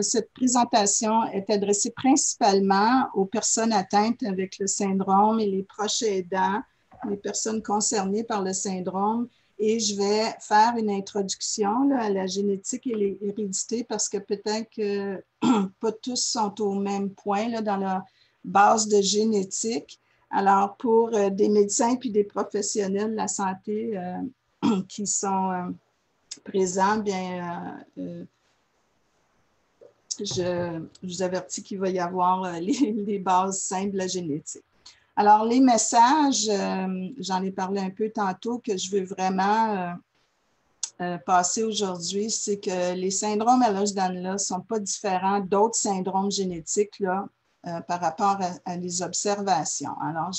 cette présentation est adressée principalement aux personnes atteintes avec le syndrome et les proches aidants, les personnes concernées par le syndrome. Et je vais faire une introduction là, à la génétique et l'hérédité parce que peut-être que pas tous sont au même point là, dans la base de génétique. Alors, pour des médecins puis des professionnels de la santé qui sont présents, bien, je vous avertis qu'il va y avoir les bases simples de la génétique. Alors, les messages, j'en ai parlé un peu tantôt, que je veux vraiment passer aujourd'hui, c'est que les syndromes Ehlers-Danlos ne sont pas différents d'autres syndromes génétiques là, par rapport à les observations. Alors,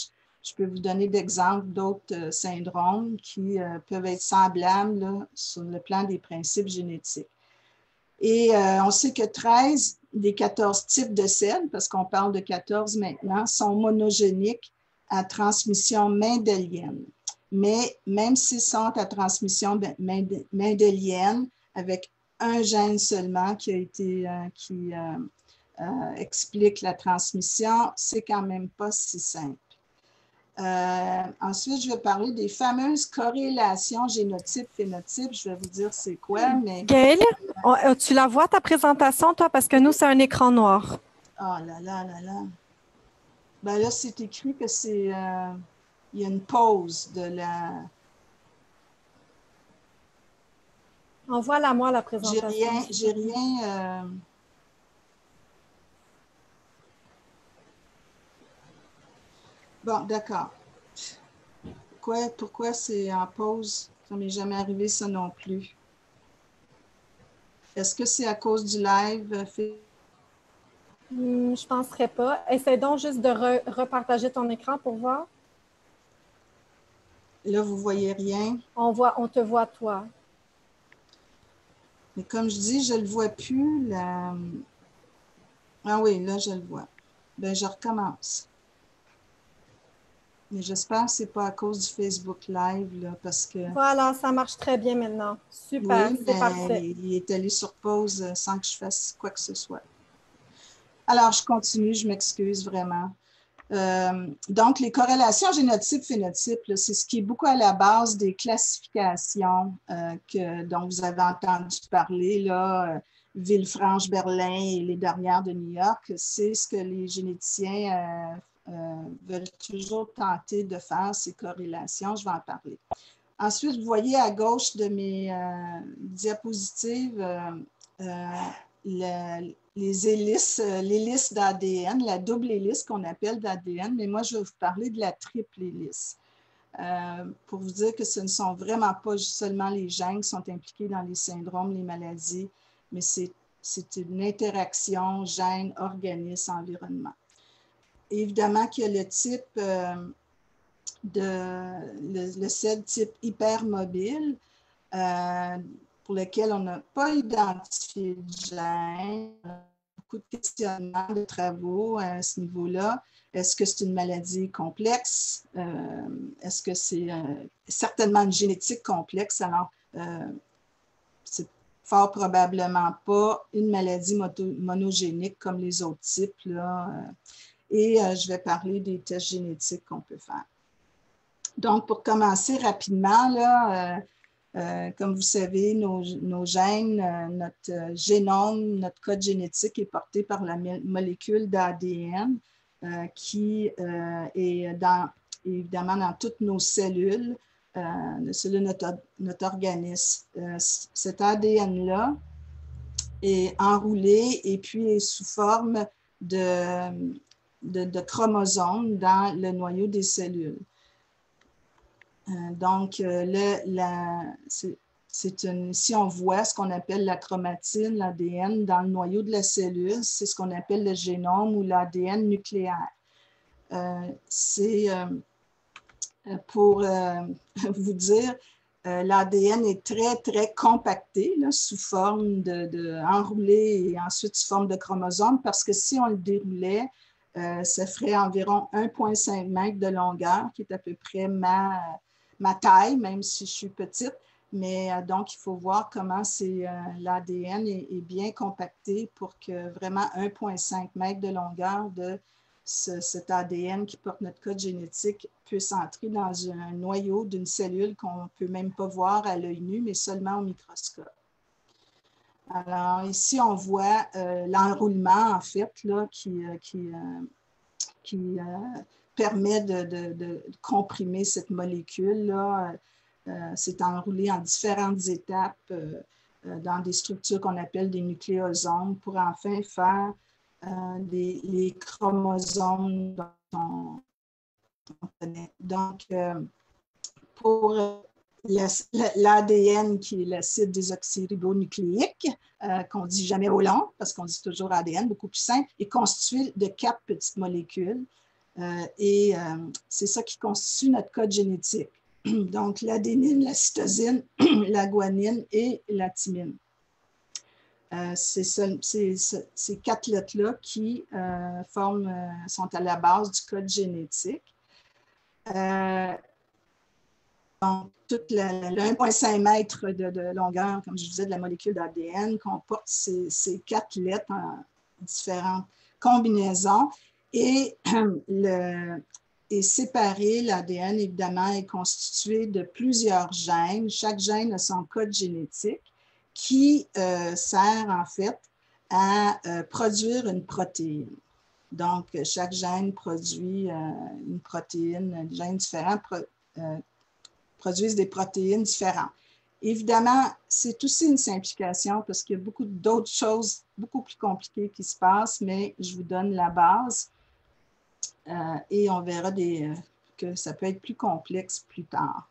je peux vous donner d'exemples d'autres syndromes qui peuvent être semblables là, sur le plan des principes génétiques. Et on sait que 13 des 14 types de SED, parce qu'on parle de 14 maintenant, sont monogéniques à transmission mendélienne. Mais même s'ils sont à transmission mendélienne, avec un gène seulement qui explique la transmission, c'est quand même pas si simple. Ensuite, je vais parler des fameuses corrélations génotype-phénotype. Je vais vous dire c'est quoi, mais... Gaëlle, tu la vois ta présentation, toi, parce que nous, c'est un écran noir. Oh là là là là. Ben là, c'est écrit que c'est... il y a une pause de la... Envoie-la-moi la présentation. J'ai rien... Bon, d'accord. Pourquoi c'est en pause? Ça ne m'est jamais arrivé, ça non plus. Est-ce que c'est à cause du live? Je ne penserais pas. Essaie donc juste de repartager ton écran pour voir. Là, vous ne voyez rien. On te voit, toi. Mais comme je dis, je ne le vois plus. Ah oui, là, je le vois. Bien, je recommence. Mais j'espère que ce n'est pas à cause du Facebook Live, là, parce que... Voilà, ça marche très bien maintenant. Super, oui, c'est parfait. Il est allé sur pause sans que je fasse quoi que ce soit. Alors, je continue, je m'excuse vraiment. Donc, les corrélations génotype-phénotype, c'est ce qui est beaucoup à la base des classifications dont vous avez entendu parler, là, Villefranche-Berlin et les dernières de New York. C'est ce que les généticiens veulent toujours tenter de faire, ces corrélations. Je vais en parler. Ensuite, vous voyez à gauche de mes diapositives les hélices d'ADN, la double hélice qu'on appelle d'ADN, mais moi, je vais vous parler de la triple hélice. Pour vous dire que ce ne sont vraiment pas seulement les gènes qui sont impliqués dans les syndromes, les maladies, mais c'est une interaction gène-organisme-environnement. Évidemment qu'il y a le type le SED type hypermobile, pour lequel on n'a pas identifié de gène. Beaucoup de questionnements, de travaux à ce niveau-là. Est-ce que c'est une maladie complexe? Est-ce que c'est certainement une génétique complexe? Alors, c'est fort probablement pas une maladie monogénique comme les autres types, là. Et je vais parler des tests génétiques qu'on peut faire. Donc, pour commencer rapidement, là, comme vous savez, nos gènes, notre génome, notre code génétique est porté par la molécule d'ADN qui est évidemment dans toutes nos cellules, de notre organisme. Cet ADN-là est enroulé et puis est sous forme de chromosomes dans le noyau des cellules. Donc, si on voit ce qu'on appelle la chromatine, l'ADN, dans le noyau de la cellule, c'est ce qu'on appelle le génome ou l'ADN nucléaire. C'est pour vous dire, l'ADN est très, très compacté, là, sous forme enroulé et ensuite sous forme de chromosome, parce que si on le déroulait, ça ferait environ 1,5 mètres de longueur, qui est à peu près ma taille, même si je suis petite, mais donc il faut voir comment l'ADN est bien compacté pour que vraiment 1,5 mètre de longueur de cet ADN qui porte notre code génétique puisse entrer dans un noyau d'une cellule qu'on ne peut même pas voir à l'œil nu, mais seulement au microscope. Alors, ici, on voit l'enroulement, en fait, là, qui permet de comprimer cette molécule-là. C'est enroulé en différentes étapes dans des structures qu'on appelle des nucléosomes pour enfin faire les chromosomes dont on connaît. Donc, pour l'ADN, qui est l'acide désoxyribonucléique, qu'on ne dit jamais au long, parce qu'on dit toujours ADN, beaucoup plus simple, est constitué de 4 petites molécules. C'est ça qui constitue notre code génétique. Donc, l'adénine, la cytosine, la guanine et la thymine. C'est ces 4 lettres-là qui sont à la base du code génétique. Donc, tout le 1,5 mètre de longueur, comme je disais, de la molécule d'ADN comporte ces 4 lettres en différentes combinaisons. Et séparé, l'ADN, évidemment, est constitué de plusieurs gènes. Chaque gène a son code génétique qui sert, en fait, à produire une protéine. Donc, chaque gène produit une protéine. Les gènes différents produisent des protéines différentes. Évidemment, c'est aussi une simplification parce qu'il y a beaucoup d'autres choses beaucoup plus compliquées qui se passent, mais je vous donne la base et on verra que ça peut être plus complexe plus tard.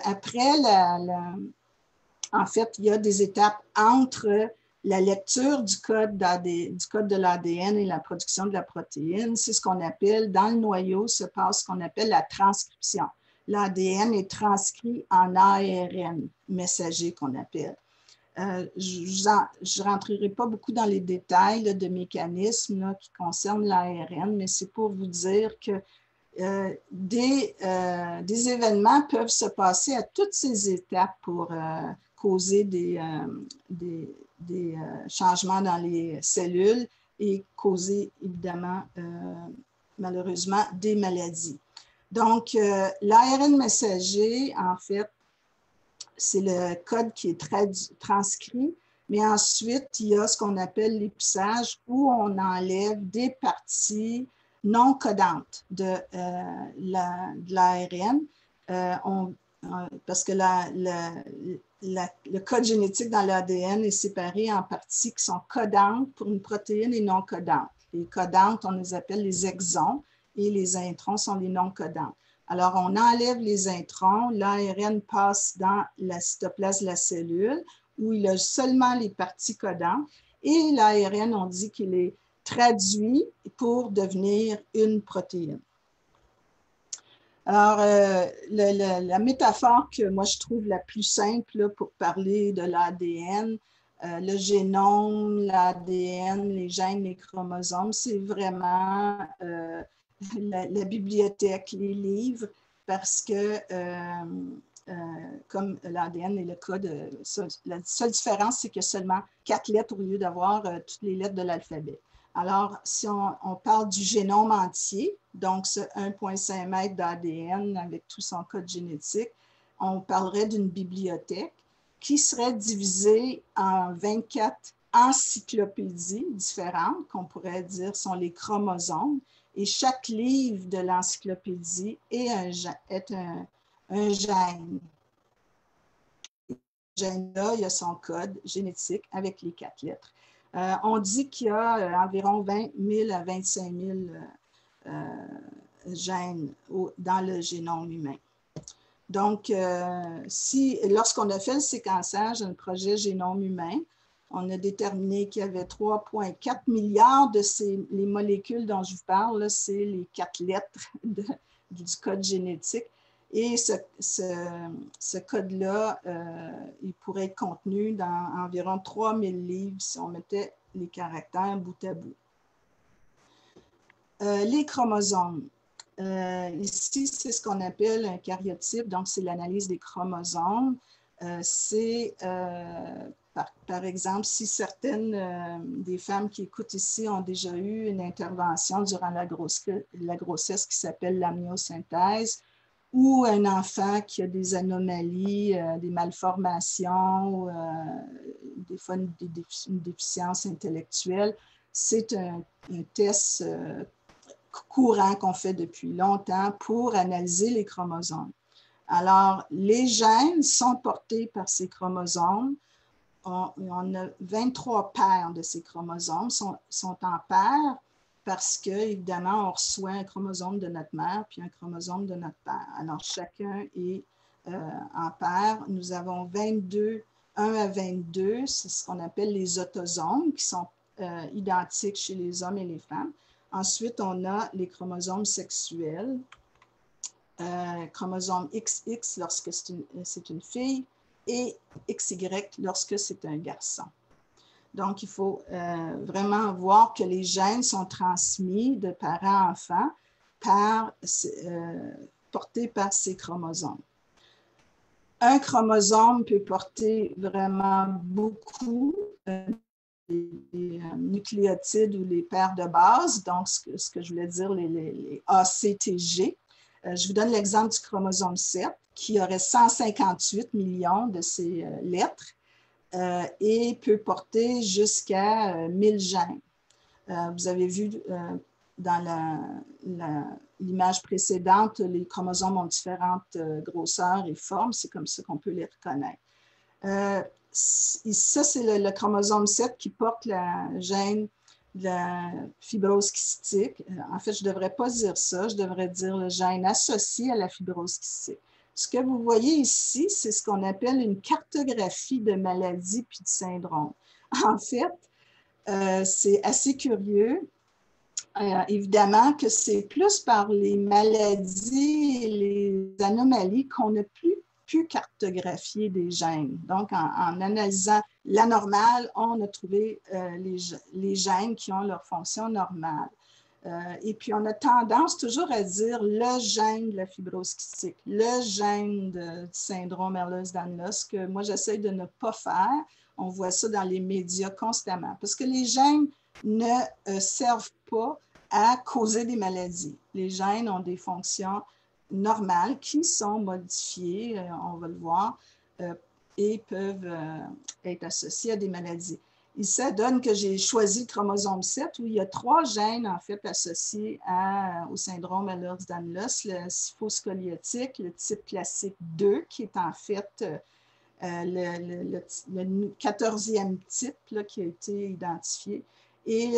Après, en fait, il y a des étapes entre la lecture du code de l'ADN et la production de la protéine. C'est ce qu'on appelle, dans le noyau, se passe ce qu'on appelle la transcription. L'ADN est transcrit en ARN messager qu'on appelle. Je ne rentrerai pas beaucoup dans les détails là, de mécanismes là, qui concernent l'ARN, mais c'est pour vous dire que des événements peuvent se passer à toutes ces étapes pour causer des changements dans les cellules et causer évidemment, malheureusement, des maladies. Donc, l'ARN messager, en fait, c'est le code qui est transcrit, mais ensuite, il y a ce qu'on appelle l'épissage où on enlève des parties non codantes de l'ARN, parce que le code génétique dans l'ADN est séparé en parties qui sont codantes pour une protéine et non codantes. Les codantes, on les appelle les exons et les introns sont les non codantes. Alors, on enlève les introns, l'ARN passe dans la cytoplasme de la cellule où il a seulement les parties codantes et l'ARN, on dit qu'il est traduit pour devenir une protéine. Alors, la métaphore que moi je trouve la plus simple là, pour parler de l'ADN, le génome, l'ADN, les gènes, les chromosomes, c'est vraiment la bibliothèque, les livres, parce que comme l'ADN est le code, la seule différence, c'est qu'il y a seulement 4 lettres au lieu d'avoir toutes les lettres de l'alphabet. Alors, si on parle du génome entier, donc ce 1,5 mètre d'ADN avec tout son code génétique, on parlerait d'une bibliothèque qui serait divisée en 24 encyclopédies différentes, qu'on pourrait dire sont les chromosomes, et chaque livre de l'encyclopédie est un gène. Ce gène-là, il a son code génétique avec les 4 lettres. On dit qu'il y a environ 20 000 à 25 000 gènes dans le génome humain. Donc, lorsqu'on a fait le séquençage d'un projet génome humain, on a déterminé qu'il y avait 3,4 milliards de les molécules dont je vous parle, c'est les 4 lettres du code génétique. Et ce code-là, il pourrait être contenu dans environ 3000 livres si on mettait les caractères bout à bout. Les chromosomes. Ici, c'est ce qu'on appelle un karyotype, donc c'est l'analyse des chromosomes. Par exemple, si certaines des femmes qui écoutent ici ont déjà eu une intervention durant la grossesse qui s'appelle l'amniosynthèse, ou un enfant qui a des anomalies, des malformations, des fois une déficience intellectuelle, c'est un test courant qu'on fait depuis longtemps pour analyser les chromosomes. Alors, les gènes sont portés par ces chromosomes. On a 23 paires de ces chromosomes, sont en paires parce que, évidemment, on reçoit un chromosome de notre mère puis un chromosome de notre père. Alors, chacun est en paire. Nous avons 1 à 22, c'est ce qu'on appelle les autosomes, qui sont identiques chez les hommes et les femmes. Ensuite, on a les chromosomes sexuels, chromosome XX lorsque c'est une fille et XY lorsque c'est un garçon. Donc, il faut vraiment voir que les gènes sont transmis de parents à enfants portés par ces chromosomes. Un chromosome peut porter vraiment beaucoup les nucléotides ou les paires de base, donc ce que je voulais dire, les ACTG. Je vous donne l'exemple du chromosome 7, qui aurait 158 millions de ces lettres et peut porter jusqu'à 1000 gènes. Vous avez vu dans l'image précédente, les chromosomes ont différentes grosseurs et formes, c'est comme ça qu'on peut les reconnaître. Ça, c'est le chromosome 7 qui porte la gène de la fibrose kystique. En fait, je ne devrais pas dire ça, je devrais dire le gène associé à la fibrose kystique. Ce que vous voyez ici, c'est ce qu'on appelle une cartographie de maladies puis de syndromes. En fait, c'est assez curieux. Évidemment que c'est plus par les maladies et les anomalies qu'on n'a plus pu cartographier des gènes. Donc, en analysant la normale, on a trouvé les gènes qui ont leur fonction normale. Et puis, on a tendance toujours à dire le gène de la fibrose kystique, le gène du syndrome Ehlers-Danlos, ce que moi, j'essaie de ne pas faire. On voit ça dans les médias constamment, parce que les gènes ne servent pas à causer des maladies. Les gènes ont des fonctions normales qui sont modifiées, on va le voir, et peuvent être associées à des maladies. Il se donne que j'ai choisi le chromosome 7 où il y a 3 gènes en fait associés au syndrome Ehlers-Danlos, le syphoscoliotique, le type classique 2 qui est en fait le 14e type là, qui a été identifié, et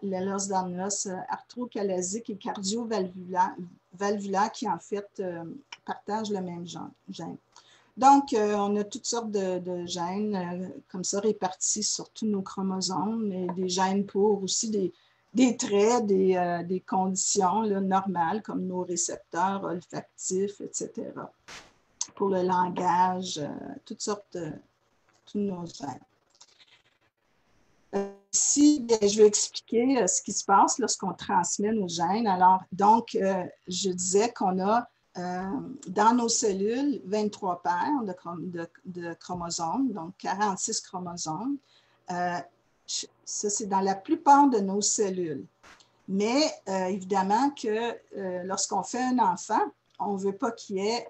l'Ehlers-Danlos arthrocalasique et cardio-valvulaire qui en fait partagent le même gène. Donc, on a toutes sortes de gènes comme ça répartis sur tous nos chromosomes, et des gènes pour aussi des traits, des conditions là, normales comme nos récepteurs olfactifs, etc. Pour le langage, toutes sortes de tous nos gènes. Ici, je vais expliquer ce qui se passe lorsqu'on transmet nos gènes. Alors, donc, je disais qu'on a dans nos cellules 23 paires de chromosomes, donc 46 chromosomes. Ça, c'est dans la plupart de nos cellules. Mais évidemment que lorsqu'on fait un enfant, on ne veut pas qu'il y ait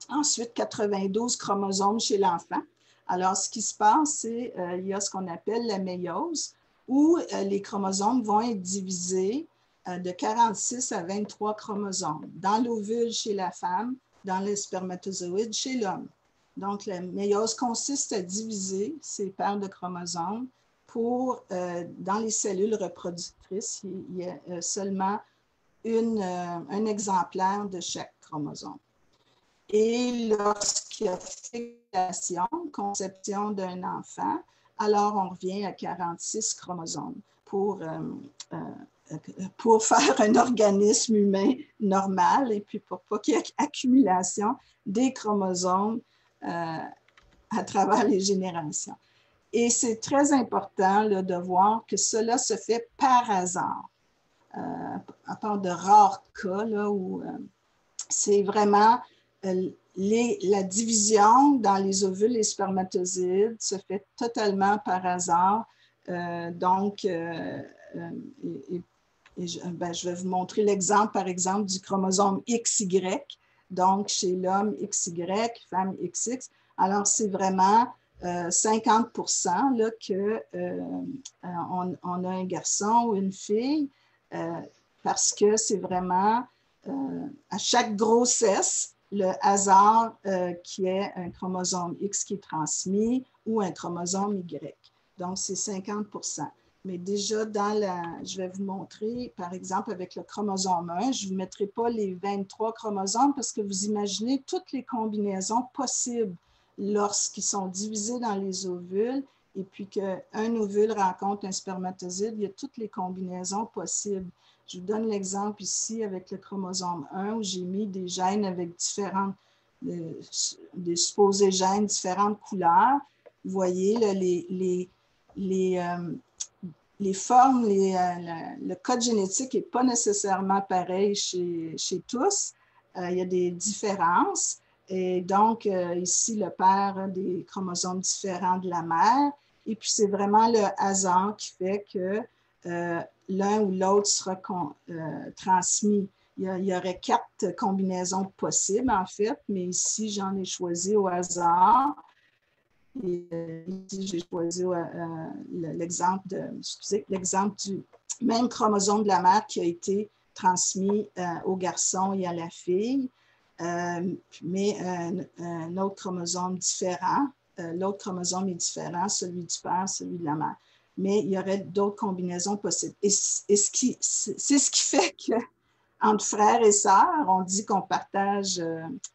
ensuite 92 chromosomes chez l'enfant. Alors, ce qui se passe, c'est qu'il y a ce qu'on appelle la méiose, où les chromosomes vont être divisés de 46 à 23 chromosomes, dans l'ovule chez la femme, dans le spermatozoïde chez l'homme. Donc, la méiose consiste à diviser ces paires de chromosomes pour, dans les cellules reproductrices, il y a seulement un exemplaire de chaque chromosome. Et lorsqu'il y a fécondation, conception d'un enfant, alors on revient à 46 chromosomes pour faire un organisme humain normal et puis pour pas qu'il y ait accumulation des chromosomes à travers les générations. Et c'est très important là, de voir que cela se fait par hasard. à part de rares cas là, où c'est vraiment la division dans les ovules et spermatozoïdes se fait totalement par hasard. Je vais vous montrer l'exemple, par exemple, du chromosome XY. Donc, chez l'homme XY, femme XX. Alors, c'est vraiment 50% là, on a un garçon ou une fille parce que c'est vraiment à chaque grossesse, le hasard qui est un chromosome X qui est transmis ou un chromosome Y. Donc, c'est 50%. Mais déjà, je vais vous montrer, par exemple, avec le chromosome 1, je ne vous mettrai pas les 23 chromosomes parce que vous imaginez toutes les combinaisons possibles lorsqu'ils sont divisés dans les ovules et puis qu'un ovule rencontre un spermatozoïde, il y a toutes les combinaisons possibles. Je vous donne l'exemple ici avec le chromosome 1 où j'ai mis des gènes avec des supposés gènes différentes couleurs. Vous voyez, là, les formes, le code génétique n'est pas nécessairement pareil chez tous. Il y a des différences. Et donc, ici, le père a des chromosomes différents de la mère. Et puis, c'est vraiment le hasard qui fait que l'un ou l'autre sera transmis. Il y aurait 4 combinaisons possibles, en fait, mais ici, j'en ai choisi au hasard. Et ici, j'ai choisi l'exemple du même chromosome de la mère qui a été transmis au garçon et à la fille, mais un autre chromosome différent. L'autre chromosome est différent, celui du père, celui de la mère. Mais il y aurait d'autres combinaisons possibles. Et c'est ce qui fait que entre frères et sœurs, on dit qu'on partage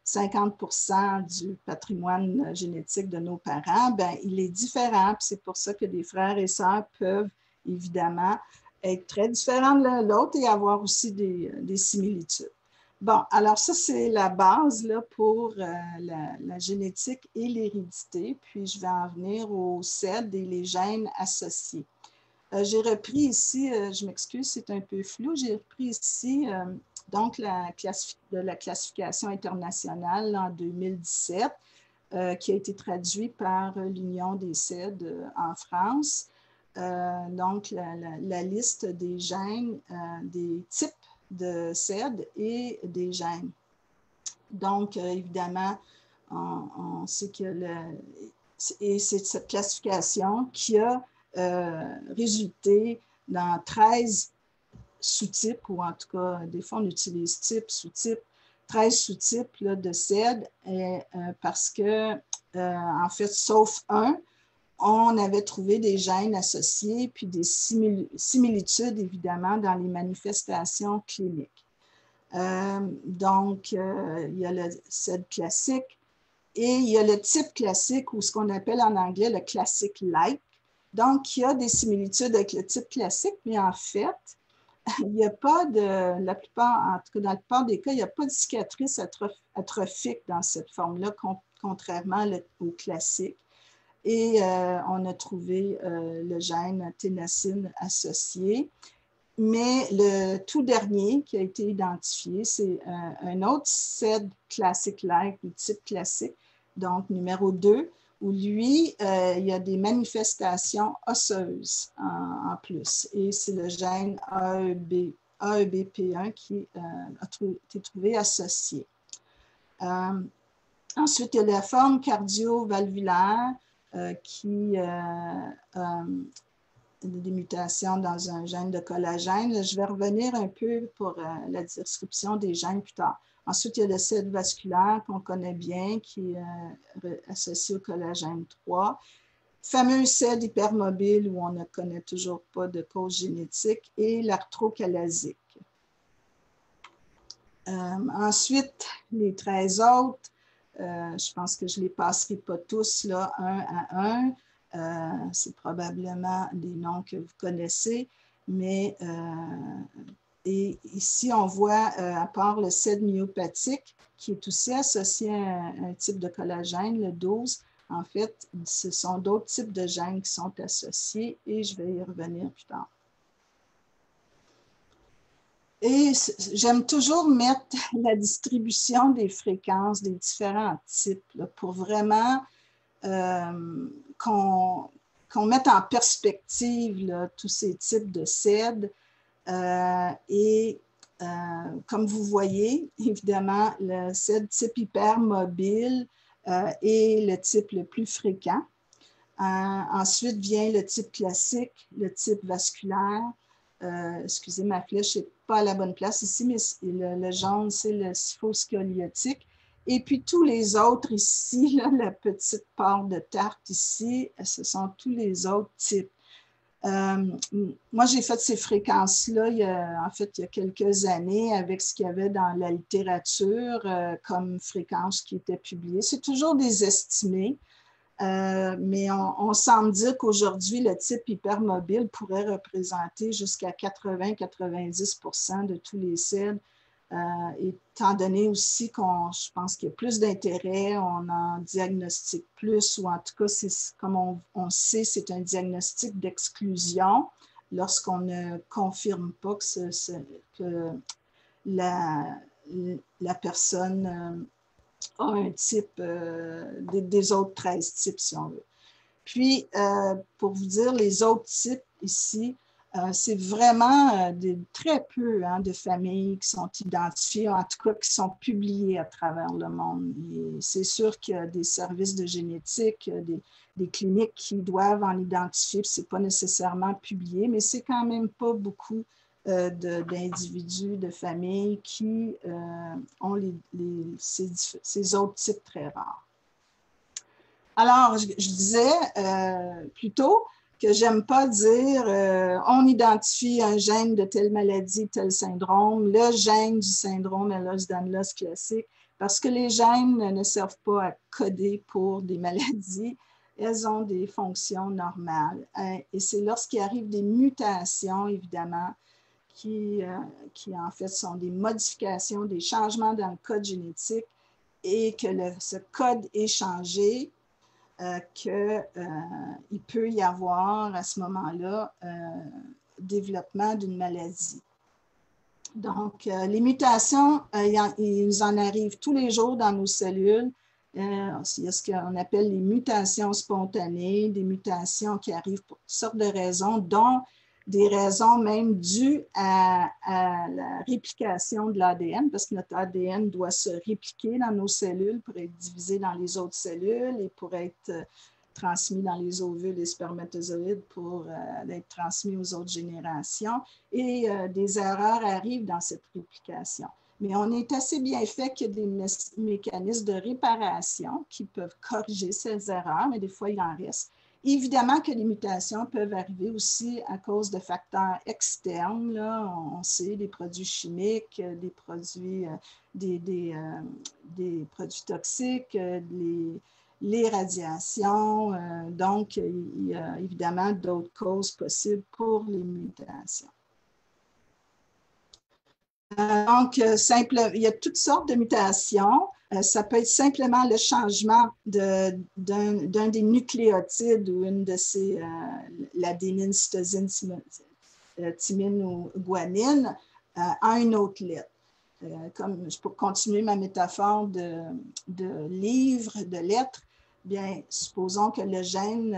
50% du patrimoine génétique de nos parents. Bien, il est différent, puis c'est pour ça que des frères et sœurs peuvent évidemment être très différents de l'un de l'autre et avoir aussi des similitudes. Bon, alors ça, c'est la base là, pour la génétique et l'hérédité. Puis, je vais en venir au CED et les gènes associés. J'ai repris ici, je m'excuse, c'est un peu flou, j'ai repris ici donc de la classification internationale en 2017 qui a été traduit par l'Union des CED en France. Donc, la liste des gènes, des types de CED et des gènes. Donc, évidemment, on sait que c'est cette classification qui a résulté dans 13 sous-types, ou en tout cas, des fois, on utilise type, sous-type, 13 sous-types là, de CED, parce que, en fait, sauf un, on avait trouvé des gènes associés, puis des similitudes, évidemment, dans les manifestations cliniques. Donc, il y a le CED classique, et il y a le type classique, ou ce qu'on appelle en anglais le classic-like. Donc, il y a des similitudes avec le type classique, mais en fait, il n'y a pas la plupart, en tout cas dans la plupart des cas, il n'y a pas de cicatrice atrophique dans cette forme-là, contrairement au classique. Et on a trouvé le gène ténacine associé. Mais le tout dernier qui a été identifié, c'est un autre CED classic-like, ou type classique, donc numéro 2, où lui, il y a des manifestations osseuses en plus. Et c'est le gène AEBP1 qui a été trouvé associé. Ensuite, il y a la forme cardio-valvulaire qui des mutations dans un gène de collagène. Je vais revenir un peu pour la description des gènes plus tard. Ensuite, il y a le CED vasculaire qu'on connaît bien, qui est associé au collagène 3. Fameux CED hypermobile où on ne connaît toujours pas de cause génétique et l'arthrocalasique. Ensuite, les 13 autres, je pense que je ne les passerai pas tous là, un à un. C'est probablement des noms que vous connaissez, mais et ici, on voit, à part le CED myopathique, qui est aussi associé à un type de collagène, le 12, en fait, ce sont d'autres types de gènes qui sont associés et je vais y revenir plus tard. Et j'aime toujours mettre la distribution des fréquences des différents types là, pour vraiment qu'on mette en perspective là, tous ces types de SED. Comme vous voyez, évidemment, le SED type hypermobile est le type le plus fréquent. Ensuite vient le type classique, le type vasculaire. Excusez, ma flèche n'est pas à la bonne place ici, mais le jaune, c'est le syphoscoliotique. Et puis tous les autres ici, là, la petite part de tarte ici, ce sont tous les autres types. Moi, j'ai fait ces fréquences-là, il y a quelques années, avec ce qu'il y avait dans la littérature comme fréquences qui étaient publiées. C'est toujours des estimés. Mais on semble dire qu'aujourd'hui, le type hypermobile pourrait représenter jusqu'à 80-90% de tous les SED, étant donné aussi je pense qu'il y a plus d'intérêt, on en diagnostique plus, ou en tout cas, comme on sait, c'est un diagnostic d'exclusion lorsqu'on ne confirme pas que la personne a un type des autres 13 types, si on veut. Puis, pour vous dire, les autres types ici, c'est vraiment très peu de familles qui sont identifiées, en tout cas qui sont publiées à travers le monde. C'est sûr qu'il y a des services de génétique, des cliniques qui doivent en identifier, puis ce n'est pas nécessairement publié, mais c'est quand même pas beaucoup d'individus, de familles qui ont ces autres types très rares. Alors, je disais plus tôt que j'aime pas dire on identifie un gène de telle maladie, tel syndrome, le gène du syndrome Ehlers-Danlos classique, parce que les gènes ne servent pas à coder pour des maladies. Elles ont des fonctions normales. Et c'est lorsqu'il arrive des mutations, évidemment, qui en fait sont des modifications, des changements dans le code génétique et que ce code est changé, qu'il peut y avoir à ce moment-là développement d'une maladie. Donc, les mutations, il nous en arrive tous les jours dans nos cellules. Il y a ce qu'on appelle les mutations spontanées, des mutations qui arrivent pour toutes sortes de raisons, dont des raisons même dues à la réplication de l'ADN, parce que notre ADN doit se répliquer dans nos cellules pour être divisé dans les autres cellules et pour être transmis dans les ovules et spermatozoïdes pour être transmis aux autres générations. Et des erreurs arrivent dans cette réplication. Mais on est assez bien fait qu'il y a des mécanismes de réparation qui peuvent corriger ces erreurs, mais des fois, il en reste. Évidemment que les mutations peuvent arriver aussi à cause de facteurs externes. Là. On sait des produits chimiques, des produits, des produits toxiques, les radiations. Donc, il y a évidemment d'autres causes possibles pour les mutations. Donc, il y a toutes sortes de mutations. Ça peut être simplement le changement d'un des nucléotides ou une de ces, l'adénine, cytosine, thymine ou guanine, à une autre lettre. Comme pour continuer ma métaphore de livre, de lettres, bien, supposons que le gène,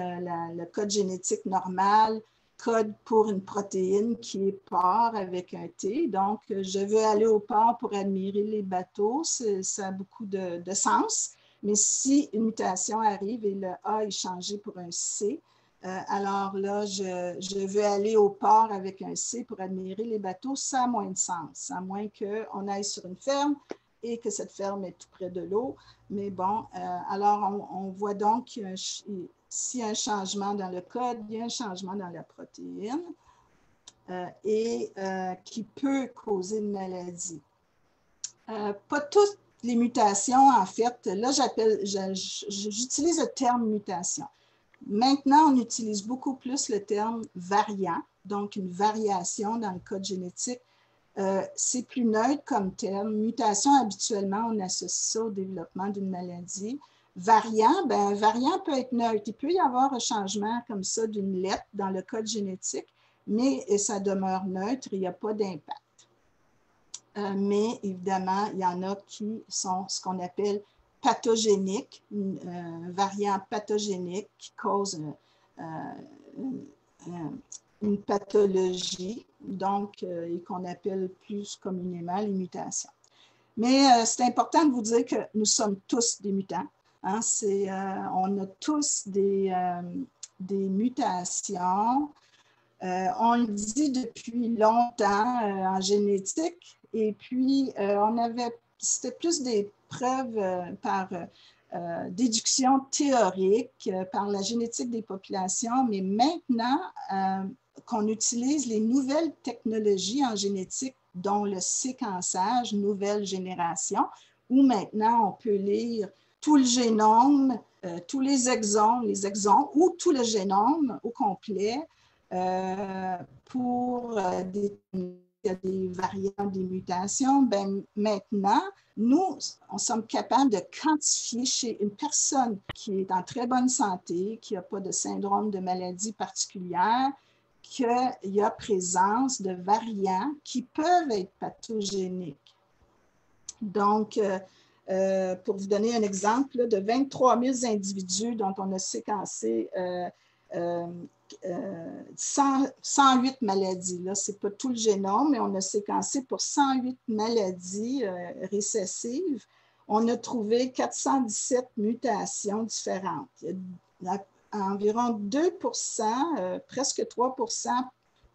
le code génétique normal, code pour une protéine qui est porc avec un T. Donc, je veux aller au port pour admirer les bateaux. Ça a beaucoup de sens. Mais si une mutation arrive et le A est changé pour un C, alors là, je veux aller au port avec un C pour admirer les bateaux. Ça a moins de sens, à moins qu'on aille sur une ferme et que cette ferme est tout près de l'eau. Mais bon, alors on voit donc qu'il y a s'il y a un changement dans le code, il y a un changement dans la protéine qui peut causer une maladie. Pas toutes les mutations, en fait, là, j'utilise le terme mutation. Maintenant, on utilise beaucoup plus le terme variant, donc une variation dans le code génétique. C'est plus neutre comme terme. Mutation, habituellement, on associe ça au développement d'une maladie. Variant, bien, variant peut être neutre. Il peut y avoir un changement comme ça d'une lettre dans le code génétique, mais ça demeure neutre, il n'y a pas d'impact. mais évidemment, il y en a qui sont ce qu'on appelle pathogéniques, un variant pathogénique qui cause une pathologie, donc, et qu'on appelle plus communément les mutations. Mais c'est important de vous dire que nous sommes tous des mutants. Hein, on a tous des mutations. On le dit depuis longtemps en génétique, et puis c'était plus des preuves par déduction théorique, par la génétique des populations, mais maintenant qu'on utilise les nouvelles technologies en génétique, dont le séquençage nouvelle génération, où maintenant on peut lire tout le génome, tous les exons ou tout le génome au complet pour des variants, des mutations. Ben, maintenant, nous, on sommes capables de quantifier chez une personne qui est en très bonne santé, qui n'a pas de syndrome de maladie particulière, qu'il y a présence de variants qui peuvent être pathogéniques. Donc, pour vous donner un exemple, là, de 23 000 individus dont on a séquencé 108 maladies. Ce n'est pas tout le génome, mais on a séquencé pour 108 maladies récessives. On a trouvé 417 mutations différentes. Il y a environ 2 presque 3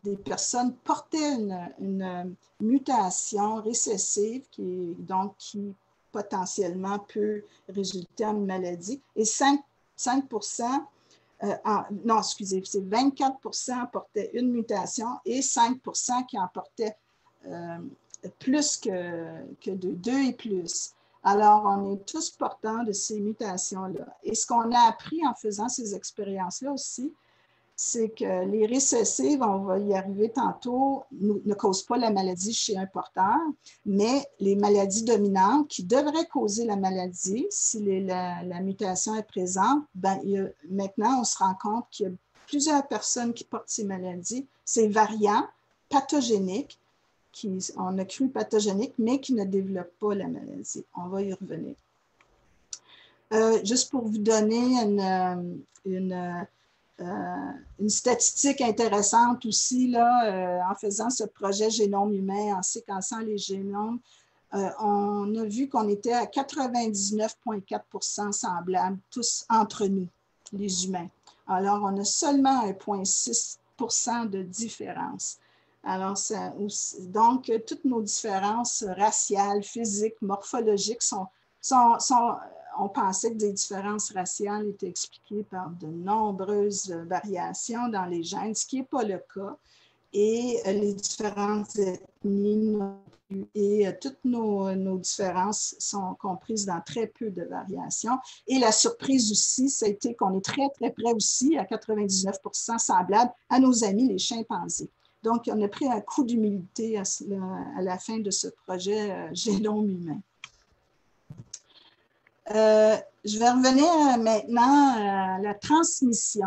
des personnes portaient une mutation récessive qui potentiellement peut résulter en une maladie. Et 5 non, excusez, c'est 24 portaient une mutation et 5 qui en portaient plus que de 2 et plus. Alors, on est tous porteurs de ces mutations-là. Et ce qu'on a appris en faisant ces expériences-là aussi, c'est que les récessives, on va y arriver tantôt, ne causent pas la maladie chez un porteur, mais les maladies dominantes qui devraient causer la maladie, si la mutation est présente, ben, maintenant, on se rend compte qu'il y a plusieurs personnes qui portent ces maladies, ces variants pathogéniques, on a cru pathogéniques, mais qui ne développent pas la maladie. On va y revenir. Juste pour vous donner une statistique intéressante aussi, là, en faisant ce projet génome humain, en séquençant les génomes, on a vu qu'on était à 99,4 semblables, tous entre nous, les humains. Alors, on a seulement 1,6 de différence. Alors, donc, toutes nos différences raciales, physiques, morphologiques on pensait que des différences raciales étaient expliquées par de nombreuses variations dans les gènes, ce qui n'est pas le cas. Et les différentes ethnies et toutes nos différences sont comprises dans très peu de variations. Et la surprise aussi, ça a été qu'on est très, très près aussi, à 99% semblable à nos amis les chimpanzés. Donc, on a pris un coup d'humilité à la fin de ce projet génome humain. Je vais revenir maintenant à la transmission,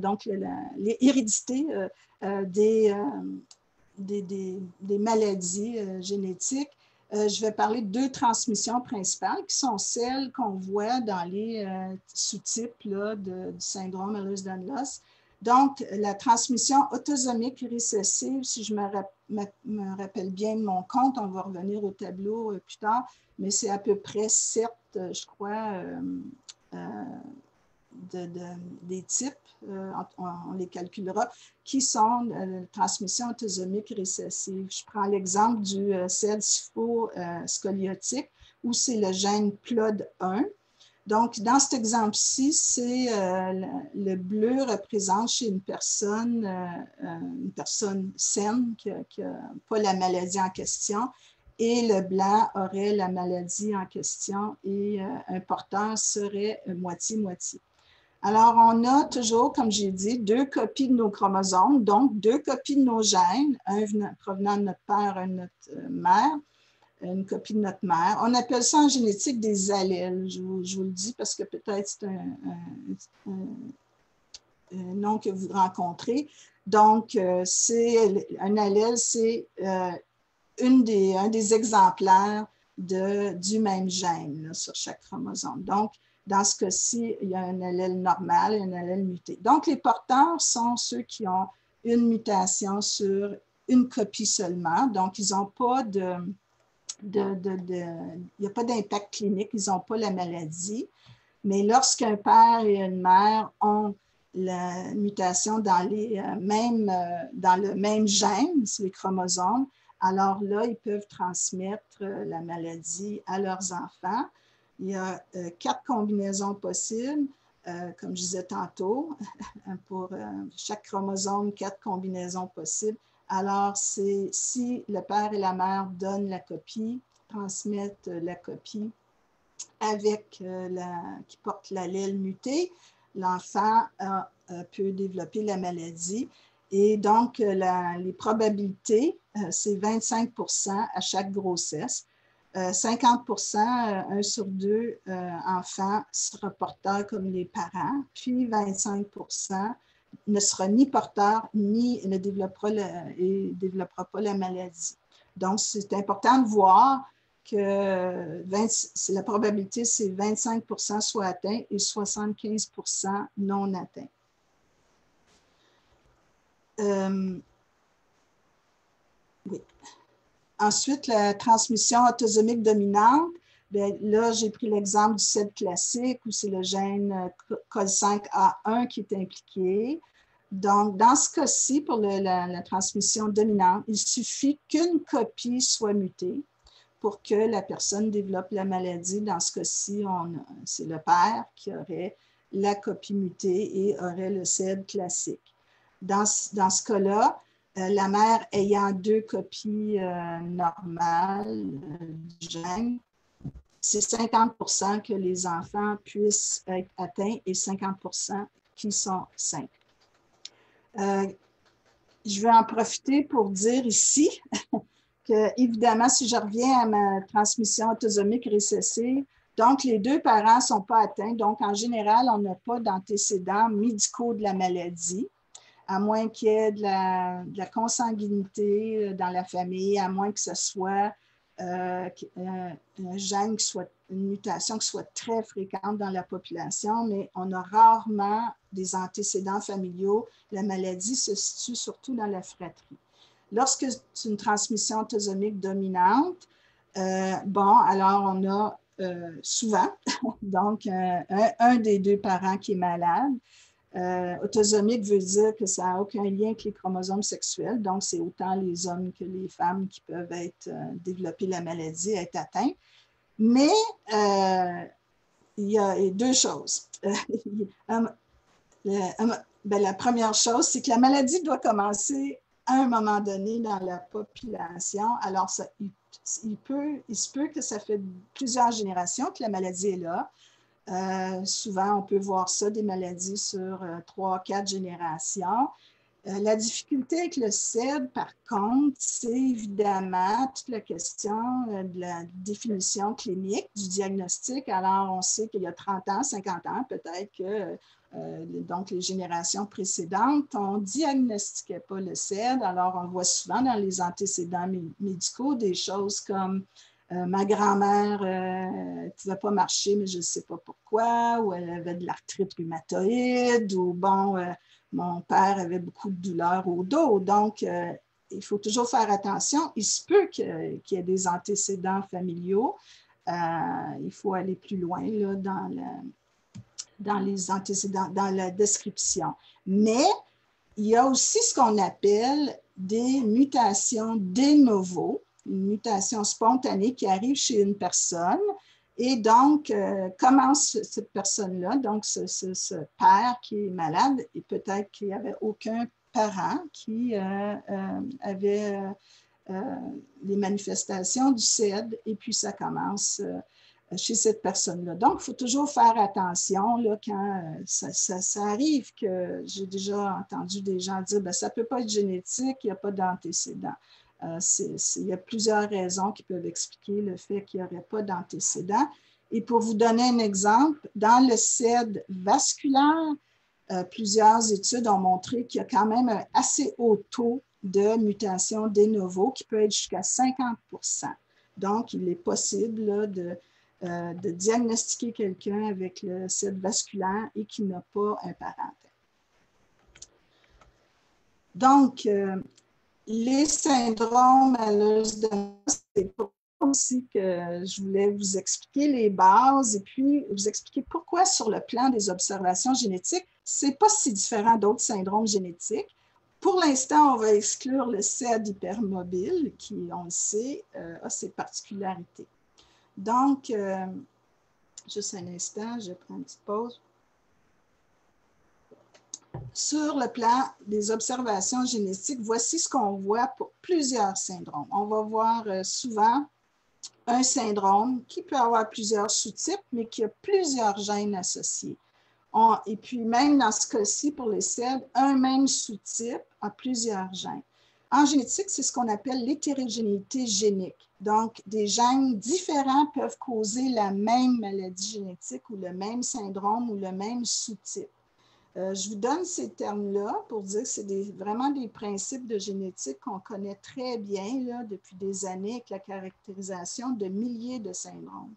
donc l'hérédité des maladies génétiques. Je vais parler de 2 transmissions principales qui sont celles qu'on voit dans les sous-types du syndrome Ehlers-Danlos. Donc, la transmission autosomique récessive, si je me rappelle bien de mon compte, on va revenir au tableau plus tard, mais c'est à peu près 7, je crois, des types, on les calculera, qui sont de transmission autosomique récessive. Je prends l'exemple du CEL-SIFO-scoliotique, où c'est le gène PLOD1. Donc, dans cet exemple-ci, le bleu représente chez une personne saine qui n'a pas la maladie en question, et le blanc aurait la maladie en question et un porteur serait moitié-moitié. Alors, on a toujours, comme j'ai dit, 2 copies de nos chromosomes, donc 2 copies de nos gènes, un provenant de notre père, un de notre mère, une copie de notre mère. On appelle ça en génétique des allèles. Je vous le dis parce que peut-être c'est un nom que vous rencontrez. Donc, un allèle, c'est un des exemplaires du même gène là, sur chaque chromosome. Donc, dans ce cas-ci, il y a un allèle normal et un allèle muté. Donc, les porteurs sont ceux qui ont une mutation sur une copie seulement. Donc, ils n'ont pas il n'y a pas d'impact clinique, ils n'ont pas la maladie. Mais lorsqu'un père et une mère ont la mutation dans le même gène, sur les chromosomes, alors là, ils peuvent transmettre la maladie à leurs enfants. Il y a 4 combinaisons possibles, comme je disais tantôt, pour chaque chromosome, 4 combinaisons possibles. Alors, si le père et la mère donnent la copie, transmettent la copie qui porte l'allèle muté, l'enfant peut développer la maladie. Et donc, les probabilités, c'est 25% à chaque grossesse. 50%, 1 sur 2 enfants sera porteur comme les parents, puis 25% ne sera ni porteur ni ne développera pas la maladie. Donc, c'est important de voir que la probabilité, c'est 25% soit atteint et 75% non atteint. Oui. Ensuite, la transmission autosomique dominante. Bien, là, j'ai pris l'exemple du CED classique où c'est le gène COL5A1 qui est impliqué. Donc, dans ce cas-ci, pour la transmission dominante, il suffit qu'une copie soit mutée pour que la personne développe la maladie. Dans ce cas-ci, c'est le père qui aurait la copie mutée et aurait le CED classique. Dans ce cas-là, la mère ayant 2 copies normales du gène, c'est 50% que les enfants puissent être atteints et 50% qui sont sains. Je vais en profiter pour dire ici que, évidemment, si je reviens à ma transmission autosomique récessive, donc les 2 parents ne sont pas atteints. Donc, en général, on n'a pas d'antécédents médicaux de la maladie, à moins qu'il y ait de la consanguinité dans la famille, à moins que ce soit un gène une mutation qui soit très fréquente dans la population, mais on a rarement des antécédents familiaux. La maladie se situe surtout dans la fratrie. Lorsque c'est une transmission autosomique dominante, alors on a souvent donc un des 2 parents qui est malade. Autosomique veut dire que ça n'a aucun lien avec les chromosomes sexuels, donc c'est autant les hommes que les femmes qui peuvent développer la maladie, être atteints. Mais il y a 2 choses. La première chose, c'est que la maladie doit commencer à un moment donné dans la population. Alors, il se peut que ça fait plusieurs générations que la maladie est là. Souvent, on peut voir ça, des maladies sur 3-4 générations. La difficulté avec le CED, par contre, c'est évidemment toute la question de la définition clinique du diagnostic. Alors, on sait qu'il y a 30 ans, 50 ans, peut-être que donc les générations précédentes, on ne diagnostiquait pas le CED. Alors, on voit souvent dans les antécédents médicaux des choses comme ma grand-mère ne pouvait pas marcher, mais je ne sais pas pourquoi, ou elle avait de l'arthrite rhumatoïde, ou mon père avait beaucoup de douleurs au dos. Donc, il faut toujours faire attention. Il se peut qu'il y ait des antécédents familiaux. Il faut aller plus loin là, dans les antécédents, dans la description. Mais il y a aussi ce qu'on appelle des mutations de novo, une mutation spontanée qui arrive chez une personne. Et donc, comment cette personne-là, donc ce père qui est malade, et peut-être qu'il n'y avait aucun parent qui avait les manifestations du CED, et puis ça commence chez cette personne-là. Donc, il faut toujours faire attention là, quand ça arrive, que j'ai déjà entendu des gens dire « ça ne peut pas être génétique, il n'y a pas d'antécédent ». Il y a plusieurs raisons qui peuvent expliquer le fait qu'il n'y aurait pas d'antécédent. Et pour vous donner un exemple, dans le CED vasculaire, plusieurs études ont montré qu'il y a quand même un assez haut taux de mutation de novo qui peut être jusqu'à 50 %. Donc, il est possible là, de diagnostiquer quelqu'un avec le CED vasculaire et qui n'a pas un parentel. Donc, les syndromes à l'os de noce, c'est pour ça aussi que je voulais vous expliquer les bases et puis vous expliquer pourquoi sur le plan des observations génétiques, ce n'est pas si différent d'autres syndromes génétiques. Pour l'instant, on va exclure le CED hypermobile qui, on le sait, a ses particularités. Donc, juste un instant, je prends une petite pause. Sur le plan des observations génétiques, voici ce qu'on voit pour plusieurs syndromes. On va voir souvent un syndrome qui peut avoir plusieurs sous-types, mais qui a plusieurs gènes associés. Et puis, même dans ce cas-ci, pour les CED, un même sous-type a plusieurs gènes. En génétique, c'est ce qu'on appelle l'hétérogénéité génique. Donc, des gènes différents peuvent causer la même maladie génétique ou le même syndrome ou le même sous-type. Je vous donne ces termes-là pour dire que c'est vraiment des principes de génétique qu'on connaît très bien là, depuis des années avec la caractérisation de milliers de syndromes.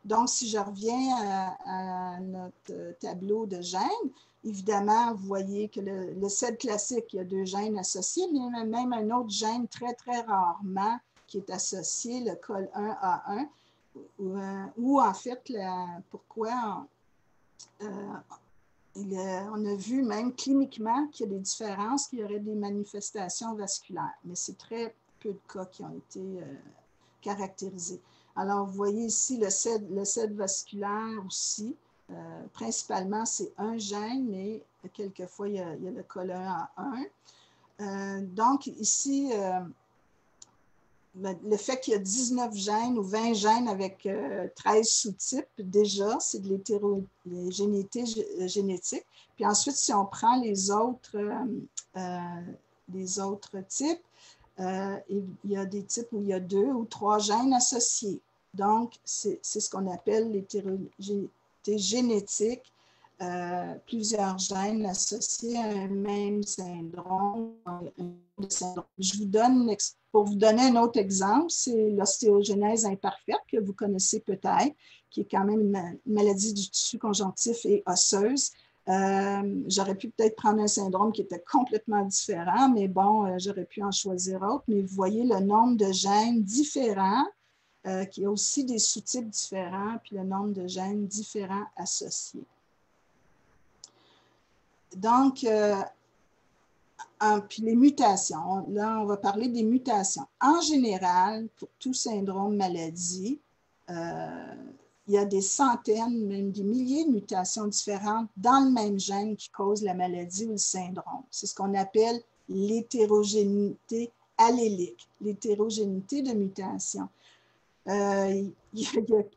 Donc, si je reviens à notre tableau de gènes, évidemment, vous voyez que le CED classique, il y a 2 gènes associés, mais il y a même un autre gène très, très rarement qui est associé, le COL1A1, où en fait, pourquoi on a vu même cliniquement qu'il y a des différences, qu'il y aurait des manifestations vasculaires, mais c'est très peu de cas qui ont été caractérisés. Alors, vous voyez ici le CED vasculaire aussi. Principalement, c'est un gène, mais quelquefois, il y a le COL1A1. Donc, ici, le fait qu'il y a 19 gènes ou 20 gènes avec 13 sous-types, déjà, c'est de l'hétérogénéité génétique. Puis ensuite, si on prend les autres types, il y a des types où il y a 2 ou 3 gènes associés. Donc, c'est ce qu'on appelle l'hétérogénéité génétique, plusieurs gènes associés à un même syndrome. Je vous donne, pour vous donner un autre exemple, c'est l'ostéogenèse imparfaite que vous connaissez peut-être, qui est quand même une maladie du tissu conjonctif et osseuse. J'aurais pu peut-être prendre un syndrome qui était complètement différent, mais bon, j'aurais pu en choisir autre. Mais vous voyez le nombre de gènes différents, qui a aussi des sous-types différents, puis le nombre de gènes différents associés. Donc, puis les mutations. Là, on va parler des mutations. En général, pour tout syndrome maladie, il y a des centaines, même des milliers de mutations différentes dans le même gène qui cause la maladie ou le syndrome. C'est ce qu'on appelle l'hétérogénéité allélique, l'hétérogénéité de mutation. Il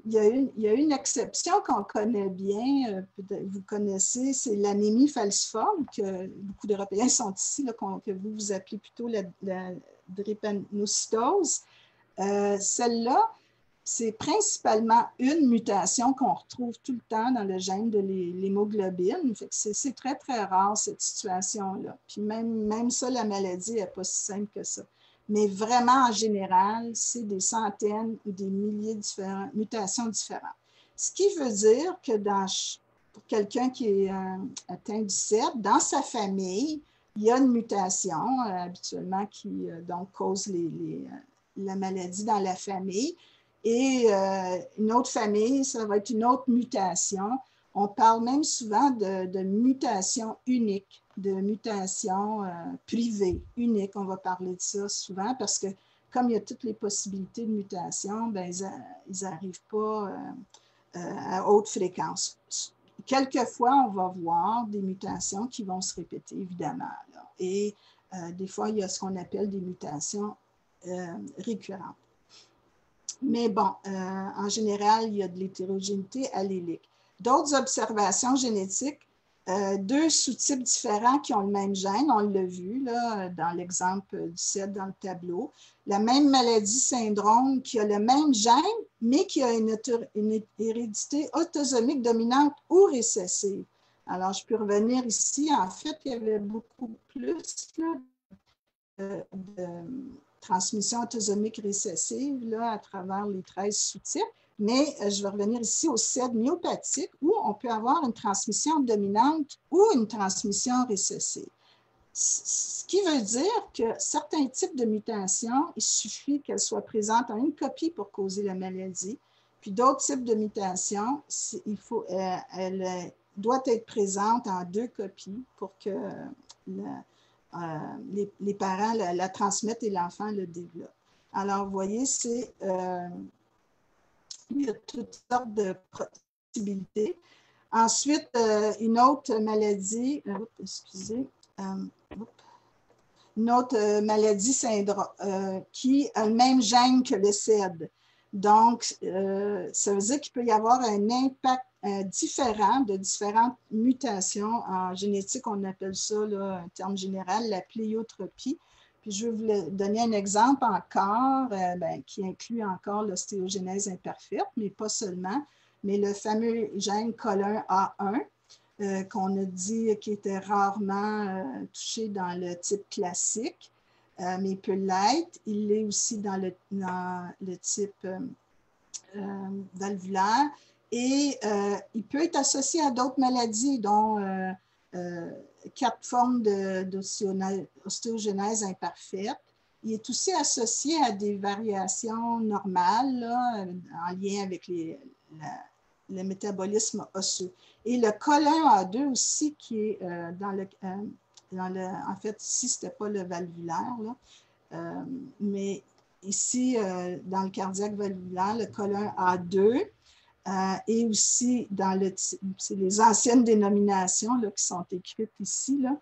y a une exception qu'on connaît bien, vous connaissez, c'est l'anémie falciforme, que beaucoup d'Européens sont ici, là, que vous appelez plutôt la drépanocytose. Celle-là, c'est principalement une mutation qu'on retrouve tout le temps dans le gène de l'hémoglobine. C'est très, très rare, cette situation-là. Puis même ça, la maladie n'est pas si simple que ça. Mais vraiment, en général, c'est des centaines ou des milliers de mutations différentes. Ce qui veut dire que pour quelqu'un qui est atteint du CED, dans sa famille, il y a une mutation habituellement qui donc cause la maladie dans la famille. Et une autre famille, ça va être une autre mutation. On parle même souvent de mutation unique, de mutation privée, unique. On va parler de ça souvent parce que comme il y a toutes les possibilités de mutation, ben, ils n'arrivent pas à haute fréquence. Quelquefois, on va voir des mutations qui vont se répéter, évidemment. Là. Et des fois, il y a ce qu'on appelle des mutations récurrentes. Mais bon, en général, il y a de l'hétérogénéité allélique. D'autres observations génétiques, 2 sous-types différents qui ont le même gène, on l'a vu là, dans l'exemple du CED dans le tableau. La même maladie syndrome qui a le même gène, mais qui a une hérédité autosomique dominante ou récessive. Alors, je peux revenir ici. En fait, il y avait beaucoup plus là, transmission autosomique récessive là, à travers les 13 sous-types. Mais je vais revenir ici au CED myopathique où on peut avoir une transmission dominante ou une transmission récessive. Ce qui veut dire que certains types de mutations, il suffit qu'elles soient présentes en une copie pour causer la maladie. Puis d'autres types de mutations, elle doit être présente en 2 copies pour que les parents la transmettent et l'enfant le développe. Alors, vous voyez, il y a toutes sortes de possibilités. Ensuite, une autre maladie, une autre maladie qui a le même gène que le CED. Donc, ça veut dire qu'il peut y avoir un impact différent de différentes mutations. En génétique, on appelle ça, là, un terme général, la pléiotropie. Puis, je vais vous donner un exemple encore qui inclut encore l'ostéogenèse imparfaite, mais pas seulement, mais le fameux gène colin A1, qu'on a dit qui était rarement touché dans le type classique, mais il peut l'être. Il l'est aussi dans le type valvulaire et il peut être associé à d'autres maladies, dont 4 formes d'ostéogenèse imparfaite. Il est aussi associé à des variations normales là, en lien avec le métabolisme osseux. Et le colin A2 aussi, qui est en fait, ici, ce n'était pas le valvulaire, là, mais ici, dans le cardiaque valvulaire, le colin A2, et aussi dans c'est les anciennes dénominations là, qui sont écrites ici, là,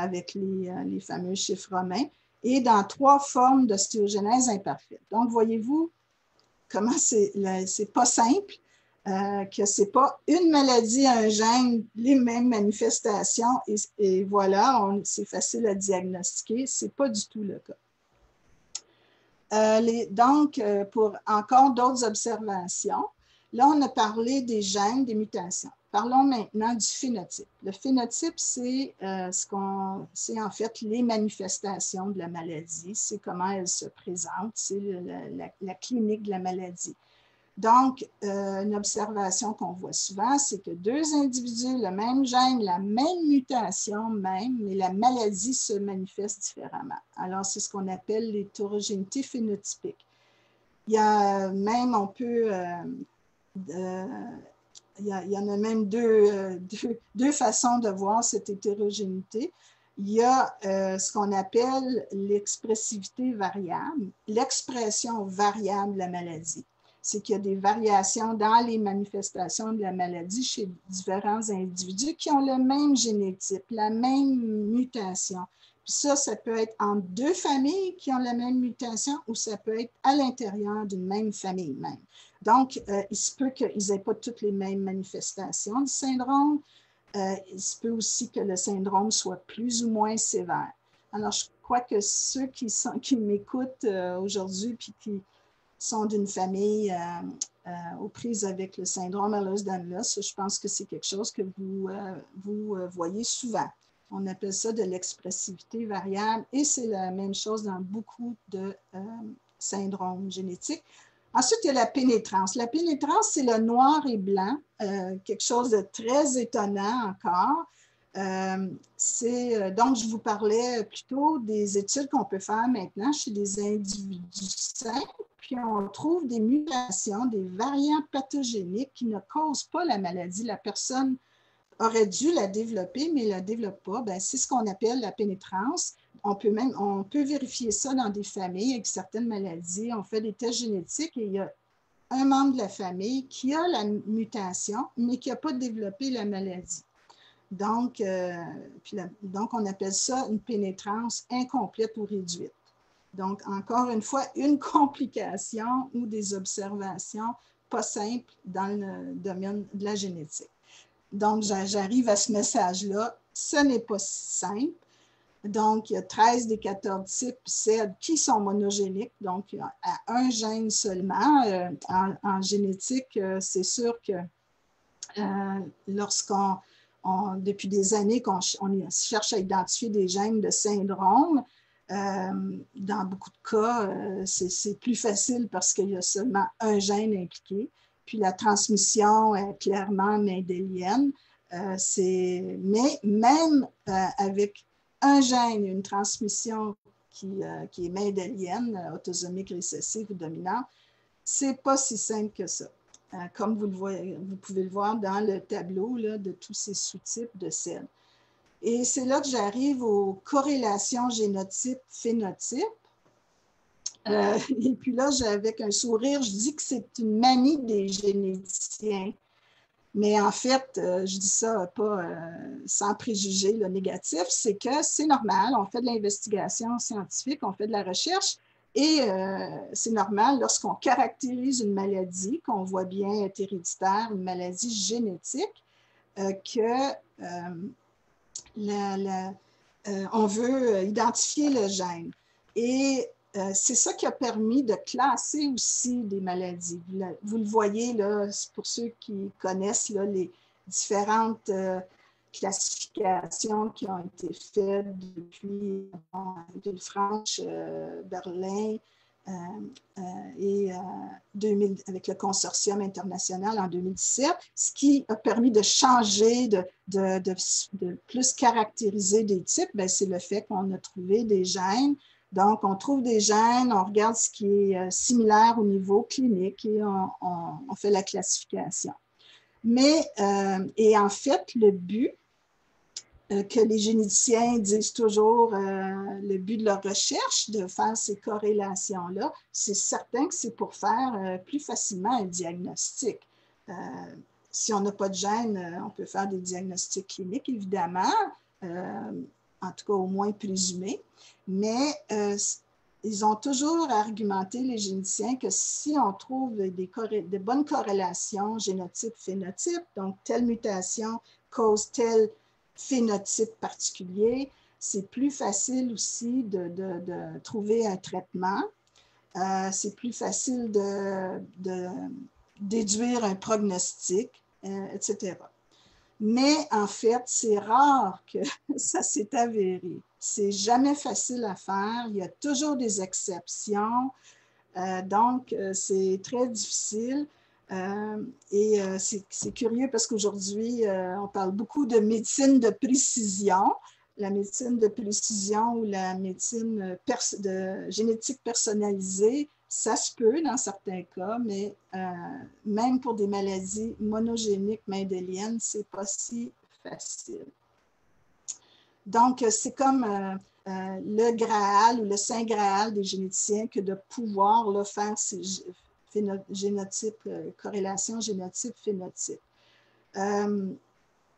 avec les fameux chiffres romains, et dans 3 formes d'ostéogenèse imparfaite. Donc, voyez-vous comment c'est pas simple, que ce n'est pas une maladie, un gène, les mêmes manifestations, et voilà, c'est facile à diagnostiquer. Ce n'est pas du tout le cas. Donc, pour encore d'autres observations, là, on a parlé des gènes, des mutations. Parlons maintenant du phénotype. Le phénotype, c'est en fait les manifestations de la maladie, c'est comment elle se présente, c'est la clinique de la maladie. Donc, une observation qu'on voit souvent, c'est que 2 individus, le même gène, la même mutation même, mais la maladie se manifeste différemment. Alors, c'est ce qu'on appelle l'hétérogénéité phénotypique. Il y a même, il y en a même deux façons de voir cette hétérogénéité. Il y a ce qu'on appelle l'expressivité variable, l'expression variable de la maladie. C'est qu'il y a des variations dans les manifestations de la maladie chez différents individus qui ont le même génotype, la même mutation. Puis ça peut être entre 2 familles qui ont la même mutation ou ça peut être à l'intérieur d'une même famille même. Donc, il se peut qu'ils n'aient pas toutes les mêmes manifestations du syndrome. Il se peut aussi que le syndrome soit plus ou moins sévère. Alors, je crois que ceux qui m'écoutent aujourd'hui puis qui sont d'une famille aux prises avec le syndrome Ehlers-Danlos, je pense que c'est quelque chose que vous voyez souvent. On appelle ça de l'expressivité variable et c'est la même chose dans beaucoup de syndromes génétiques. Ensuite, il y a la pénétrance. La pénétrance, c'est le noir et blanc, quelque chose de très étonnant encore. Donc, je vous parlais plutôt des études qu'on peut faire maintenant chez des individus sains, puis on trouve des mutations, des variants pathogéniques qui ne causent pas la maladie. La personne aurait dû la développer, mais ne la développe pas. C'est ce qu'on appelle la pénétrance. On peut vérifier ça dans des familles avec certaines maladies. On fait des tests génétiques et il y a un membre de la famille qui a la mutation, mais qui n'a pas développé la maladie. Donc, on appelle ça une pénétrance incomplète ou réduite. Donc, encore une fois, une complication ou des observations pas simples dans le domaine de la génétique. Donc, j'arrive à ce message-là. Ce n'est pas si simple. Donc, il y a 13 des 14 types CED qui sont monogéniques, donc à un gène seulement. En génétique, c'est sûr que depuis des années qu'on cherche à identifier des gènes de syndrome, Dans beaucoup de cas, c'est plus facile parce qu'il y a seulement un gène impliqué. Puis la transmission est clairement mendélienne. Mais même avec un gène, une transmission qui est mendélienne, autosomique récessive ou dominante, c'est pas si simple que ça. Comme vous pouvez le voir dans le tableau là, de tous ces sous-types de selles. Et c'est là que j'arrive aux corrélations génotype-phénotype. Et puis là, avec un sourire, je dis que c'est une manie des généticiens. Mais en fait, je dis ça pas sans préjuger le négatif, c'est que c'est normal, on fait de l'investigation scientifique, on fait de la recherche, et c'est normal lorsqu'on caractérise une maladie, qu'on voit bien être héréditaire, une maladie génétique, que on veut identifier le gène. Et c'est ça qui a permis de classer aussi des maladies. Vous le voyez, là, pour ceux qui connaissent là, les différentes classifications qui ont été faites depuis Villefranche, Berlin, et 2000, avec le consortium international en 2017, ce qui a permis de changer, de plus caractériser des types, c'est le fait qu'on a trouvé des gènes. Donc, on trouve des gènes, on regarde ce qui est similaire au niveau clinique et on fait la classification. Mais, et en fait, le but que les généticiens disent toujours, le but de leur recherche, de faire ces corrélations-là, c'est certain que c'est pour faire plus facilement un diagnostic. Si on n'a pas de gène, on peut faire des diagnostics cliniques, évidemment, en tout cas au moins présumés, mais ils ont toujours argumenté, les généticiens, que si on trouve de bonnes corrélations génotype-phénotype, donc telle mutation cause telle phénotype particulier, c'est plus facile aussi de trouver un traitement. C'est plus facile de déduire un prognostic, etc. Mais en fait, c'est rare que ça s'est avéré. C'est jamais facile à faire. Il y a toujours des exceptions. Donc, c'est très difficile. Et c'est curieux parce qu'aujourd'hui, on parle beaucoup de médecine de précision. La médecine de précision ou la médecine de génétique personnalisée, ça se peut dans certains cas, mais même pour des maladies monogéniques mendéliennes, ce n'est pas si facile. Donc, c'est comme le Graal ou le Saint Graal des généticiens que de pouvoir là, faire ces corrélation génotype-phénotype.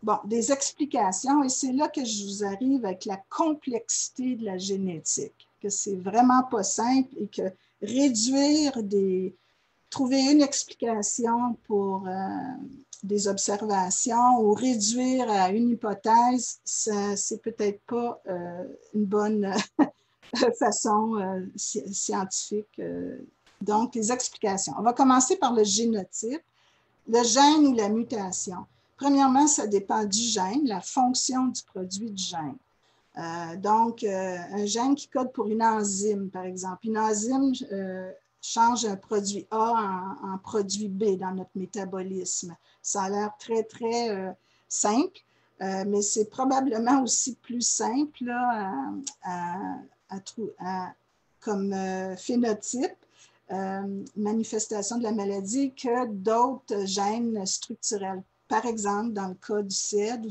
Bon, des explications, et c'est là que je vous arrive avec la complexité de la génétique, que c'est vraiment pas simple et que trouver une explication pour des observations ou réduire à une hypothèse, c'est peut-être pas une bonne façon scientifique. Donc, les explications. On va commencer par le génotype, le gène ou la mutation. Premièrement, ça dépend du gène, la fonction du produit du gène. Donc, un gène qui code pour une enzyme, par exemple. Une enzyme change un produit A en produit B dans notre métabolisme. Ça a l'air très, très simple, mais c'est probablement aussi plus simple là, comme phénotype, manifestation de la maladie, que d'autres gènes structurels. Par exemple, dans le cas du CED, où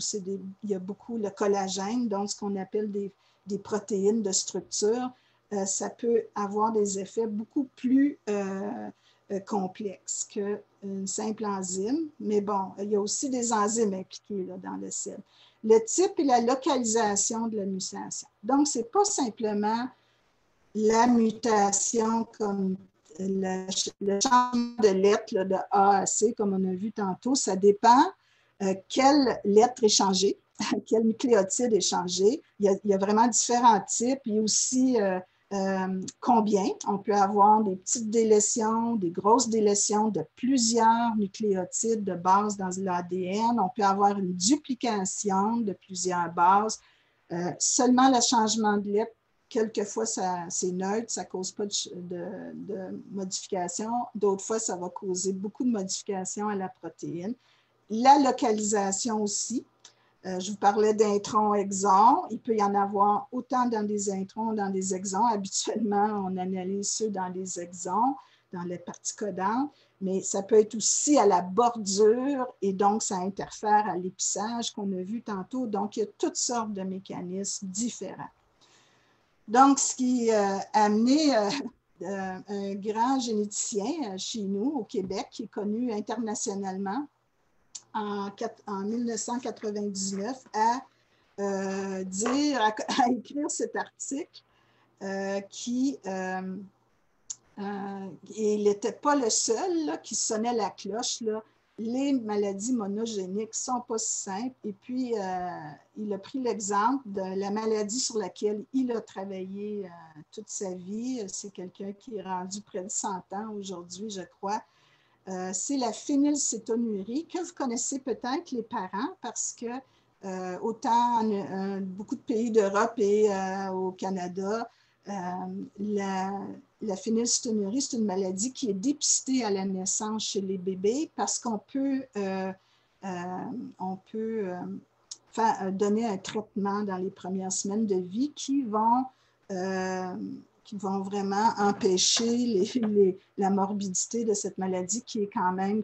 il y a beaucoup le collagène, donc ce qu'on appelle des protéines de structure, ça peut avoir des effets beaucoup plus complexes qu'une simple enzyme. Mais bon, il y a aussi des enzymes impliquées là, dans le CED. Le type et la localisation de la mutation. Donc, ce n'est pas simplement la mutation comme le changement de lettre là, de A à C, comme on a vu tantôt. Ça dépend quelle lettre est changée, quel nucléotide est changé. Il y a vraiment différents types. Il y a aussi combien. On peut avoir des petites délétions, des grosses délétions de plusieurs nucléotides de base dans l'ADN. On peut avoir une duplication de plusieurs bases. Seulement le changement de lettre quelquefois, c'est neutre, ça ne cause pas de modification. D'autres fois, ça va causer beaucoup de modifications à la protéine. La localisation aussi. Je vous parlais d'introns-exons. Il peut y en avoir autant dans des introns que dans des exons. Habituellement, on analyse ceux dans les exons, dans les parties codantes, mais ça peut être aussi à la bordure et donc ça interfère à l'épissage qu'on a vu tantôt. Donc, il y a toutes sortes de mécanismes différents. Donc, ce qui a amené un grand généticien chez nous, au Québec, qui est connu internationalement en 1999, à écrire cet article qui... et il n'était pas le seul là, qui sonnait la cloche. Là. Les maladies monogéniques ne sont pas si simples. Et puis, il a pris l'exemple de la maladie sur laquelle il a travaillé toute sa vie. C'est quelqu'un qui est rendu près de 100 ans aujourd'hui, je crois. C'est la phénylcétonurie, que vous connaissez peut-être les parents, parce que autant beaucoup de pays d'Europe et au Canada, la phénylcétonurie, c'est une maladie qui est dépistée à la naissance chez les bébés parce qu'on peut, donner un traitement dans les premières semaines de vie qui vont vraiment empêcher la morbidité de cette maladie qui est quand même,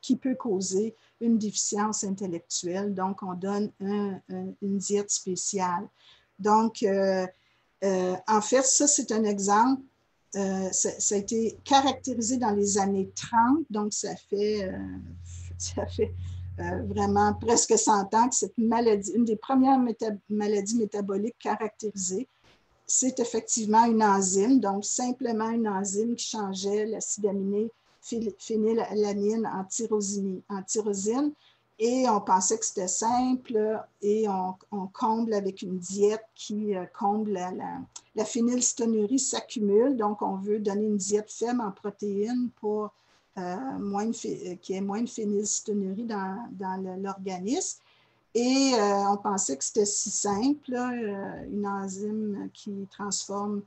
qui peut causer une déficience intellectuelle. Donc, on donne une diète spéciale. Donc, en fait, ça, c'est un exemple. Ça a été caractérisé dans les années 30, donc ça fait vraiment presque 100 ans que cette maladie, une des premières maladies métaboliques caractérisées, c'est effectivement une enzyme, donc simplement une enzyme qui changeait l'acide aminé phénylalanine en tyrosine. Et on pensait que c'était simple et on comble avec une diète qui comble la phénylcétonurie s'accumule. Donc, on veut donner une diète faible en protéines pour qu'il y ait moins de phénylcétonurie dans l'organisme. Et on pensait que c'était si simple, une enzyme qui transforme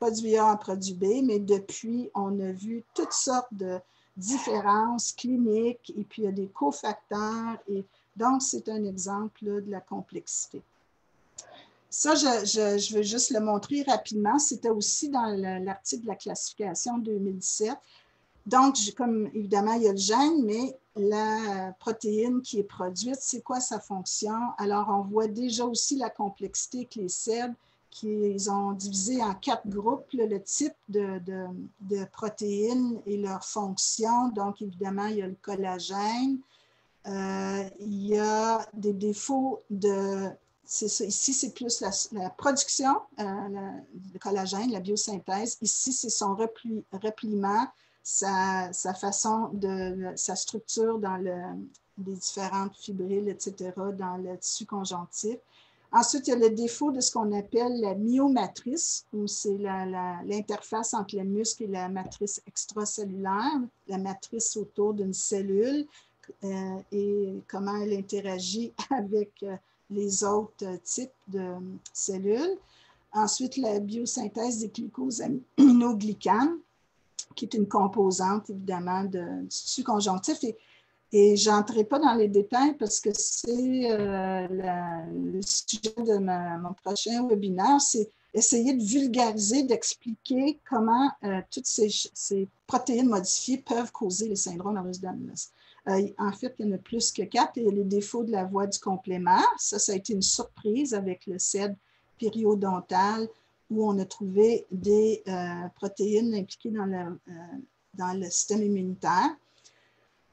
produit A en produit B, mais depuis, on a vu toutes sortes de différences cliniques et puis il y a des cofacteurs. Et donc, c'est un exemple là, de la complexité. Ça, je veux juste le montrer rapidement. C'était aussi dans l'article de la classification 2017. Donc, comme évidemment, il y a le gène, mais la protéine qui est produite, c'est quoi sa fonction? Alors, on voit déjà aussi la complexité avec les SEB, qu'ils ont divisé en 4 groupes, le type de protéines et leur fonction. Donc, évidemment, il y a le collagène. Il y a des défauts de... Ici, c'est plus la production, le collagène, la biosynthèse. Ici, c'est son repliement, sa façon sa structure dans les différentes fibrilles, etc., dans le tissu conjonctif. Ensuite, il y a le défaut de ce qu'on appelle la myomatrice, où c'est l'interface entre le muscle et la matrice extracellulaire, la matrice autour d'une cellule et comment elle interagit avec les autres types de cellules. Ensuite, la biosynthèse des glycosaminoglycanes, qui est une composante, évidemment, du tissu conjonctif. Et je n'entrerai pas dans les détails parce que c'est le sujet de mon prochain webinaire, c'est essayer de vulgariser, d'expliquer comment toutes ces protéines modifiées peuvent causer les syndromes Ehlers-Danlos. En fait, il y en a plus que 4. Il y a les défauts de la voie du complément. Ça a été une surprise avec le CED périodontal où on a trouvé des protéines impliquées dans le système immunitaire.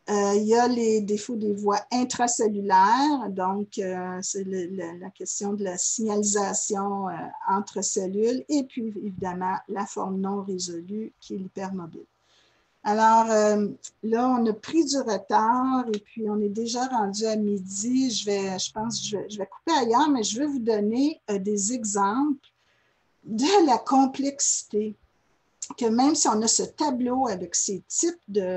Il y a les défauts des voies intracellulaires, donc c'est la question de la signalisation entre cellules et puis évidemment la forme non résolue qui est l'hypermobile. Alors là, on a pris du retard et puis on est déjà rendu à midi. Je pense que je vais couper ailleurs, mais je vais vous donner des exemples de la complexité. Que même si on a ce tableau avec ces types de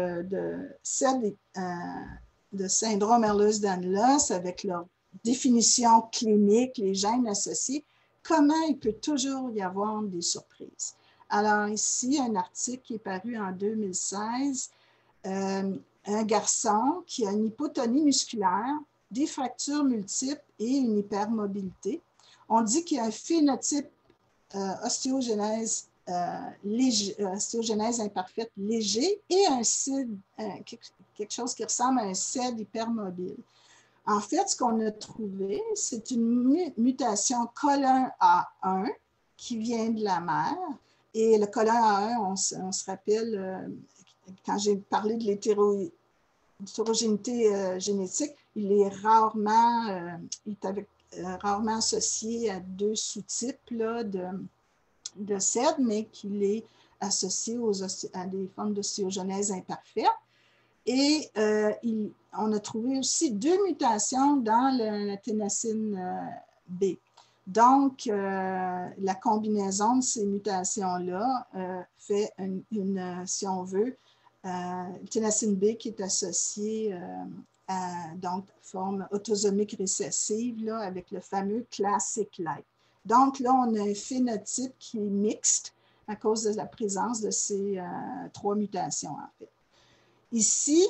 syndrome Ehlers-Danlos avec leur définition clinique, les gènes associés, comment il peut toujours y avoir des surprises. Alors ici, un article qui est paru en 2016, un garçon qui a une hypotonie musculaire, des fractures multiples et une hypermobilité. On dit qu'il y a un phénotype ostéogenèse imparfaite léger et un CID, quelque chose qui ressemble à un CED hypermobile. En fait, ce qu'on a trouvé, c'est une mutation COL1A1 qui vient de la mère. Et le COL1A1, on se rappelle, quand j'ai parlé de l'hétérogénéité génétique, il est rarement, rarement associé à deux sous-types là, de CED, mais qu'il est associé à des formes d'ostéogenèse imparfaite. Et on a trouvé aussi deux mutations dans la ténacine B. Donc, la combinaison de ces mutations-là fait si on veut, ténacine B qui est associée à donc, forme autosomique récessive là, avec le fameux classic like. Donc, là, on a un phénotype qui est mixte à cause de la présence de ces trois mutations, en fait. Ici,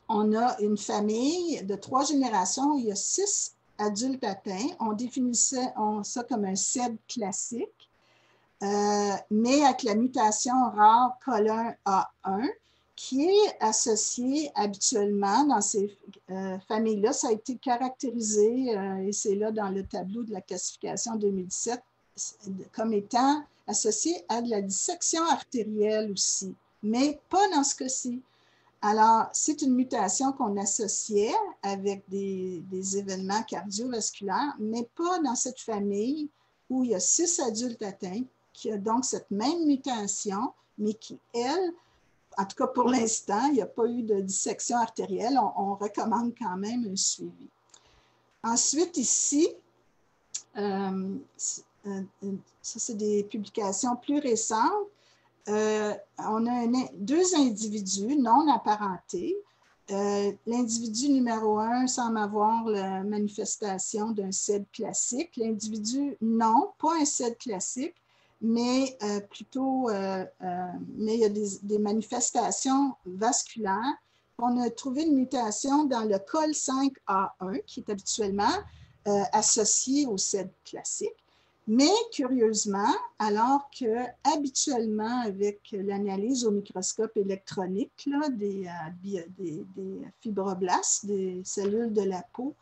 on a une famille de 3 générations où il y a 6 adultes atteints. On définissait ça comme un CED classique, mais avec la mutation rare COL1A1 qui est associée habituellement dans ces familles-là. Ça a été caractérisé, et c'est là dans le tableau de la classification 2017, comme étant associé à de la dissection artérielle aussi, mais pas dans ce cas-ci. Alors, c'est une mutation qu'on associait avec des événements cardiovasculaires, mais pas dans cette famille où il y a 6 adultes atteints qui ont donc cette même mutation, mais qui, elle, en tout cas pour l'instant, il n'y a pas eu de dissection artérielle. On recommande quand même un suivi. Ensuite, ici, ça, c'est des publications plus récentes. On a deux individus non apparentés. L'individu numéro 1 semble avoir la manifestation d'un CED classique. L'individu, non, pas un CED classique, mais plutôt, mais il y a des manifestations vasculaires. On a trouvé une mutation dans le COL5A1 qui est habituellement associé au CED classique. Mais curieusement, alors que habituellement avec l'analyse au microscope électronique là, des fibroblastes, des cellules de la peau,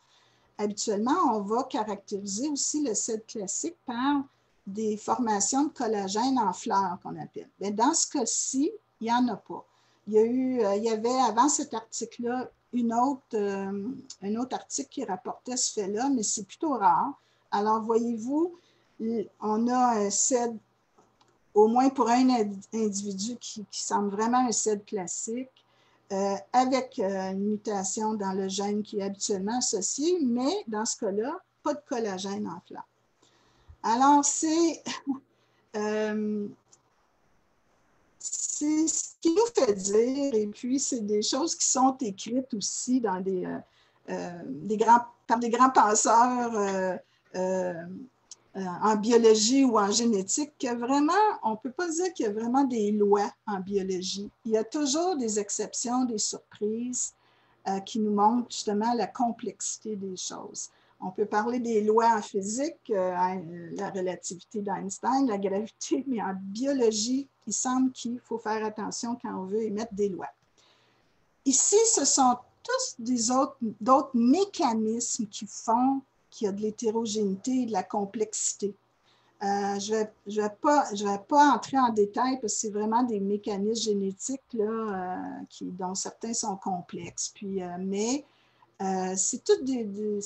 habituellement, on va caractériser aussi le CED classique par des formations de collagène en fleurs qu'on appelle. Mais dans ce cas-ci, il n'y en a pas. Il y avait avant cet article-là un autre article qui rapportait ce fait-là, mais c'est plutôt rare. Alors, voyez-vous, on a un CED, au moins pour un individu qui semble vraiment un CED classique, avec une mutation dans le gène qui est habituellement associé, mais dans ce cas-là, pas de collagène en fleurs. Alors, c'est ce qui nous fait dire, et puis c'est des choses qui sont écrites aussi dans par des grands penseurs en biologie ou en génétique, que vraiment, on ne peut pas dire qu'il y a vraiment des lois en biologie. Il y a toujours des exceptions, des surprises qui nous montrent justement la complexité des choses. On peut parler des lois en physique, la relativité d'Einstein, la gravité, mais en biologie, il semble qu'il faut faire attention quand on veut émettre des lois. Ici, ce sont tous d'autres mécanismes qui font qu'il y a de l'hétérogénéité et de la complexité. Je ne vais pas entrer en détail parce que c'est vraiment des mécanismes génétiques là, dont certains sont complexes. Puis, mais c'est toutes des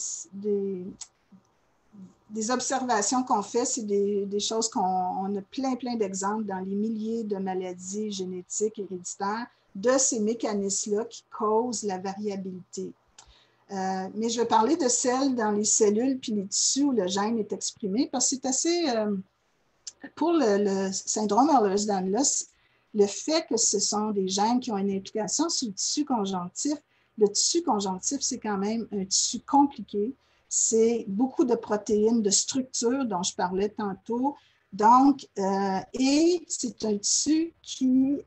observations qu'on fait, c'est des choses qu'on a plein d'exemples dans les milliers de maladies génétiques héréditaires de ces mécanismes-là qui causent la variabilité. Mais je vais parler de celles dans les cellules puis les tissus où le gène est exprimé parce que c'est assez, pour le syndrome Ehlers-Danlos, le fait que ce sont des gènes qui ont une implication sur le tissu conjonctif, c'est quand même un tissu compliqué c'est beaucoup de protéines, de structures dont je parlais tantôt. Donc, et c'est un tissu qui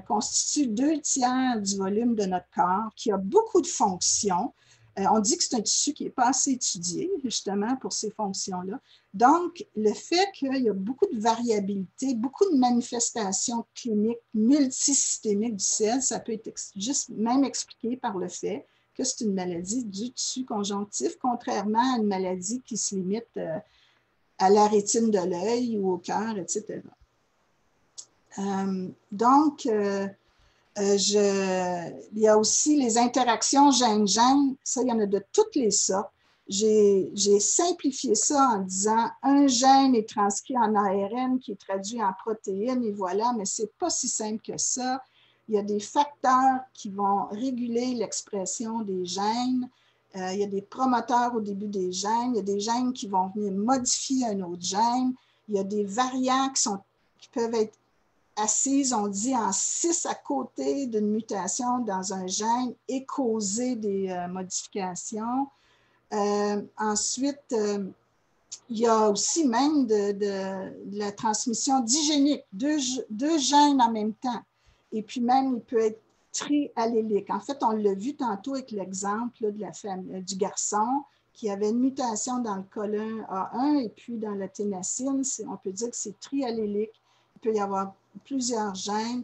constitue 2/3 du volume de notre corps, qui a beaucoup de fonctions. On dit que c'est un tissu qui n'est pas assez étudié, justement, pour ces fonctions-là. Donc, le fait qu'il y a beaucoup de variabilité, beaucoup de manifestations cliniques multisystémiques du CEL, ça peut être juste même expliqué par le fait que c'est une maladie du tissu conjonctif, contrairement à une maladie qui se limite à la rétine de l'œil ou au cœur, etc. Donc, il y a aussi les interactions gène-gène. Ça, il y en a de toutes les sortes. J'ai simplifié ça en disant un gène est transcrit en ARN qui est traduit en protéines et voilà, mais ce n'est pas si simple que ça. Il y a des facteurs qui vont réguler l'expression des gènes. Il y a des promoteurs au début des gènes. Il y a des gènes qui vont venir modifier un autre gène. Il y a des variants qui peuvent être assises, on dit, en 6 à côté d'une mutation dans un gène et causer des modifications. Ensuite, il y a aussi même de la transmission digénique, deux gènes en même temps. Et puis même, il peut être triallélique. En fait, on l'a vu tantôt avec l'exemple du garçon qui avait une mutation dans le colon A1 et puis dans la ténacine. On peut dire que c'est triallélique. Il peut y avoir plusieurs gènes.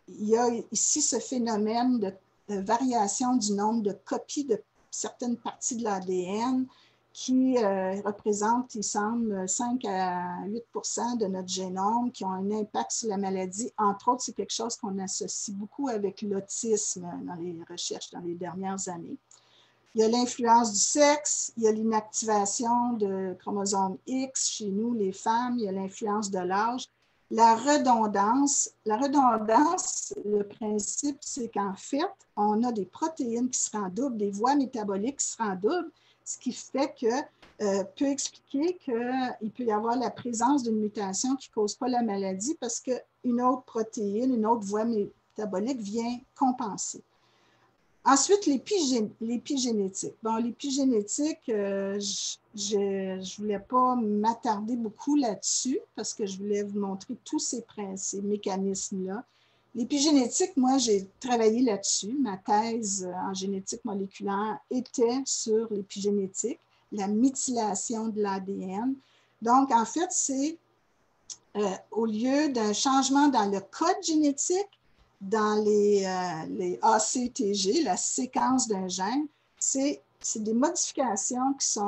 Il y a ici ce phénomène de variation du nombre de copies de certaines parties de l'ADN qui représentent, il semble, 5 à 8 % de notre génome qui ont un impact sur la maladie. Entre autres, c'est quelque chose qu'on associe beaucoup avec l'autisme dans les recherches dans les dernières années. Il y a l'influence du sexe, il y a l'inactivation de chromosome X chez nous, les femmes, il y a l'influence de l'âge. La redondance, le principe, c'est qu'en fait, on a des protéines qui seraient en double, des voies métaboliques qui seraient en double, ce qui fait que peut expliquer qu'il peut y avoir la présence d'une mutation qui ne cause pas la maladie parce qu'une autre protéine, une autre voie métabolique vient compenser. Ensuite, l'épigénétique. Bon, l'épigénétique, je ne voulais pas m'attarder beaucoup là-dessus parce que je voulais vous montrer tous ces mécanismes-là. L'épigénétique, moi, j'ai travaillé là-dessus. Ma thèse en génétique moléculaire était sur l'épigénétique, la méthylation de l'ADN. Donc, en fait, c'est au lieu d'un changement dans le code génétique, dans les ACTG, la séquence d'un gène, c'est des modifications qui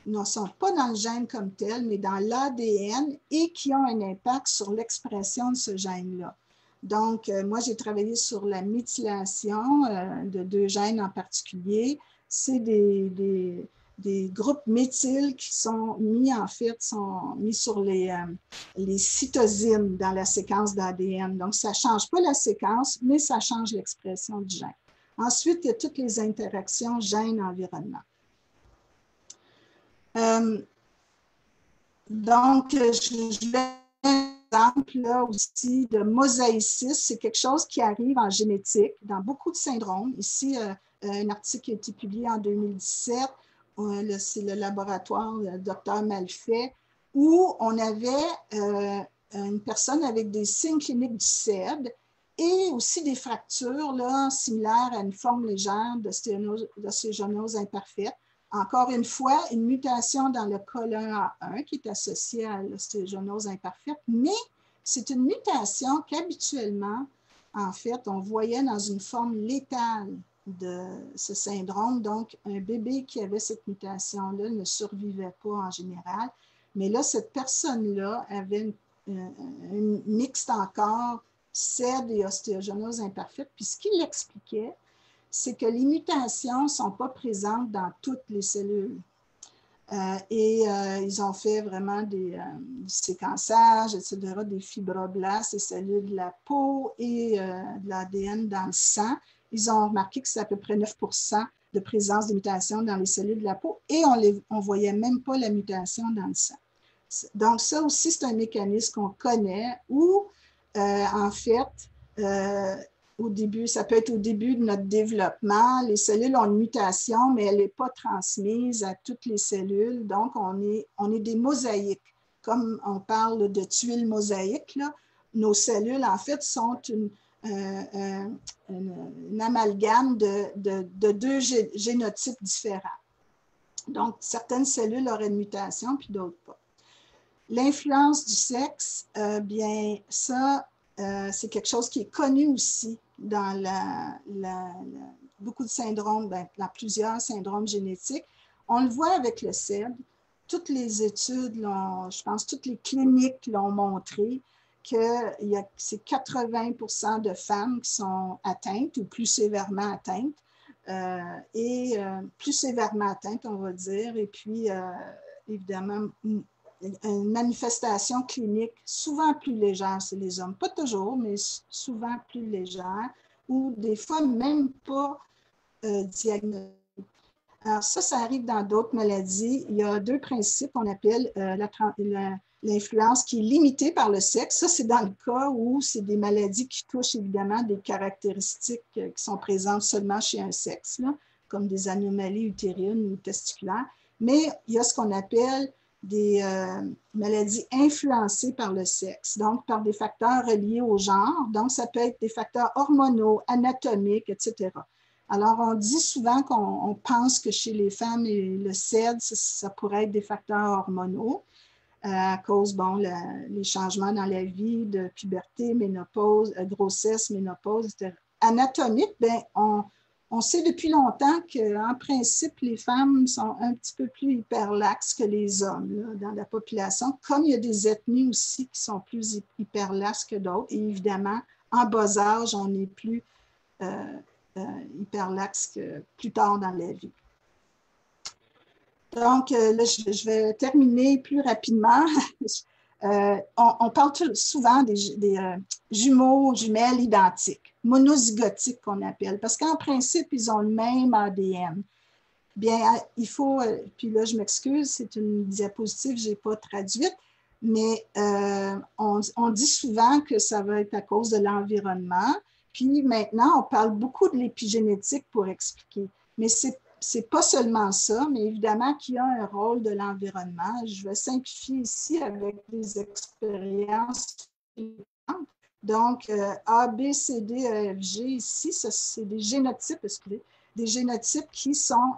ne sont pas dans le gène comme tel, mais dans l'ADN et qui ont un impact sur l'expression de ce gène-là. Donc, moi, j'ai travaillé sur la méthylation de 2 gènes en particulier. C'est des groupes méthyl qui sont mis sur les cytosines dans la séquence d'ADN. Donc, ça ne change pas la séquence, mais ça change l'expression du gène. Ensuite, il y a toutes les interactions gène-environnement. Donc, je vais un exemple là aussi de mosaïcisme. C'est quelque chose qui arrive en génétique dans beaucoup de syndromes. Ici, un article qui a été publié en 2017. C'est le laboratoire Dr Malfait, où on avait une personne avec des signes cliniques du CED et aussi des fractures là, similaires à une forme légère d'ostéogenose imparfaite. Encore une fois, une mutation dans le colon A1 qui est associée à l'ostéogenose imparfaite, mais c'est une mutation qu'habituellement, en fait, on voyait dans une forme létale de ce syndrome. Donc, un bébé qui avait cette mutation-là ne survivait pas en général. Mais là, cette personne-là avait une mixte encore CED et ostéogenose imparfaite. Puis ce qui l'expliquait, c'est que les mutations ne sont pas présentes dans toutes les cellules. Ils ont fait vraiment du séquençage, etc., des fibroblastes, des cellules de la peau et de l'ADN dans le sang. Ils ont remarqué que c'est à peu près 9 % de présence de mutations dans les cellules de la peau et on ne voyait même pas la mutation dans le sang. Donc, ça aussi, c'est un mécanisme qu'on connaît où, en fait, au début, ça peut être au début de notre développement. Les cellules ont une mutation, mais elle n'est pas transmise à toutes les cellules. Donc, on est des mosaïques. Comme on parle de tuiles mosaïques, là, nos cellules, en fait, sont un amalgame de deux génotypes différents. Donc, certaines cellules auraient une mutation, puis d'autres pas. L'influence du sexe, bien, ça, c'est quelque chose qui est connu aussi dans beaucoup de syndromes, dans plusieurs syndromes génétiques. On le voit avec le SED. Toutes les études, je pense, toutes les cliniques l'ont montré que c'est 80% de femmes qui sont atteintes ou plus sévèrement atteintes. Plus sévèrement atteintes, on va dire. Et puis, évidemment, une manifestation clinique souvent plus légère chez les hommes. Pas toujours, mais souvent plus légère, ou des fois même pas diagnostiquée. Alors ça arrive dans d'autres maladies. Il y a deux principes qu'on appelle l'influence qui est limitée par le sexe. Ça, c'est dans le cas où c'est des maladies qui touchent évidemment des caractéristiques qui sont présentes seulement chez un sexe, là, comme des anomalies utérines ou testiculaires. Mais il y a ce qu'on appelle des maladies influencées par le sexe, donc par des facteurs reliés au genre. Donc, ça peut être des facteurs hormonaux, anatomiques, etc. Alors, on dit souvent qu'on pense que chez les femmes, le SED, ça pourrait être des facteurs hormonaux à cause, les changements dans la vie de puberté, ménopause, grossesse, ménopause, etc. Anatomique, bien, on sait depuis longtemps qu'en principe, les femmes sont un petit peu plus hyperlaxes que les hommes là, dans la population, comme il y a des ethnies aussi qui sont plus hyperlaxes que d'autres. Et évidemment, en bas âge, on est plus hyperlaxe que plus tard dans la vie. Donc, là, je vais terminer plus rapidement. On parle souvent des jumeaux, jumelles identiques, monozygotiques qu'on appelle, parce qu'en principe, ils ont le même ADN. Bien, il faut, puis là, je m'excuse, c'est une diapositive que je n'ai pas traduite, mais on dit souvent que ça va être à cause de l'environnement. Puis maintenant, on parle beaucoup de l'épigénétique pour expliquer. Mais ce n'est pas seulement ça, mais évidemment qu'il y a un rôle de l'environnement. Je vais simplifier ici avec des expériences. Donc, A, B, C, D, E, F, G, ici, c'est des génotypes, excusez, des génotypes qui sont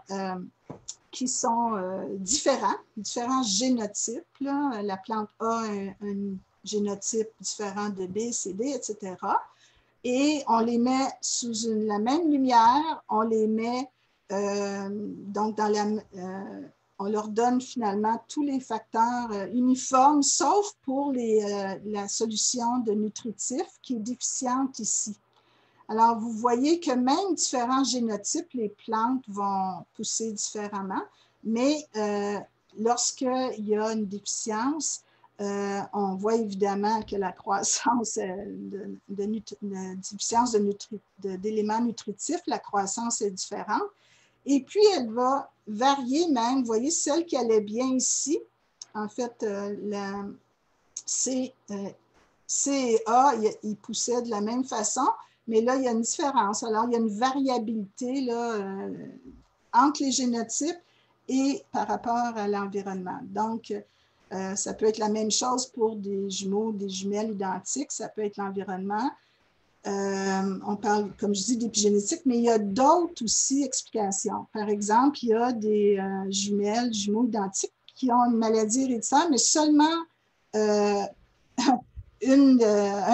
différents génotypes. Là. La plante A a un génotype différent de B, C, D, etc. Et on les met sous la même lumière, on les met donc on leur donne finalement tous les facteurs uniformes, sauf pour la solution de nutritif qui est déficiente ici. Alors, vous voyez que même différents génotypes, les plantes vont pousser différemment, mais lorsqu'il y a une déficience, on voit évidemment que la croissance de déficience d'éléments nutritifs, la croissance est différente. Et puis, elle va varier même. Vous voyez, celle qui allait bien ici, en fait, la C et A, ils poussaient de la même façon, mais là, il y a une différence. Alors, il y a une variabilité là, entre les génotypes et par rapport à l'environnement. Donc, ça peut être la même chose pour des jumeaux, des jumelles identiques, ça peut être l'environnement. On parle, comme je dis, d'épigénétique, mais il y a d'autres aussi explications. Par exemple, il y a des jumeaux identiques qui ont une maladie héréditaire, mais seulement un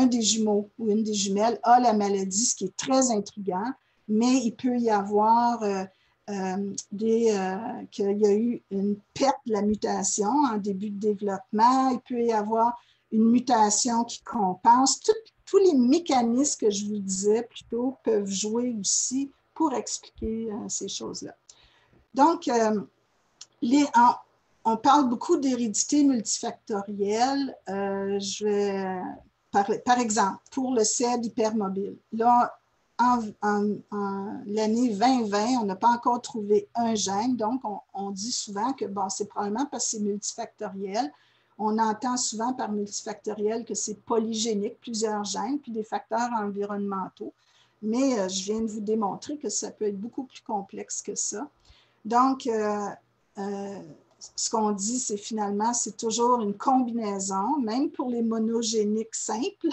des jumeaux ou une des jumelles a la maladie, ce qui est très intriguant, mais il peut y avoir qu'il y a eu une perte de la mutation en début de développement, il peut y avoir une mutation qui compense. Tous les mécanismes que je vous disais plus tôt peuvent jouer aussi pour expliquer ces choses-là. Donc, on parle beaucoup d'hérédité multifactorielle. Par exemple, pour le SED hypermobile. Là, en l'année 2020, on n'a pas encore trouvé un gène, donc on dit souvent que bon, c'est probablement parce que c'est multifactoriel. On entend souvent par multifactoriel que c'est polygénique, plusieurs gènes, puis des facteurs environnementaux. Mais je viens de vous démontrer que ça peut être beaucoup plus complexe que ça. Donc, ce qu'on dit, c'est finalement, c'est toujours une combinaison, même pour les monogéniques simples,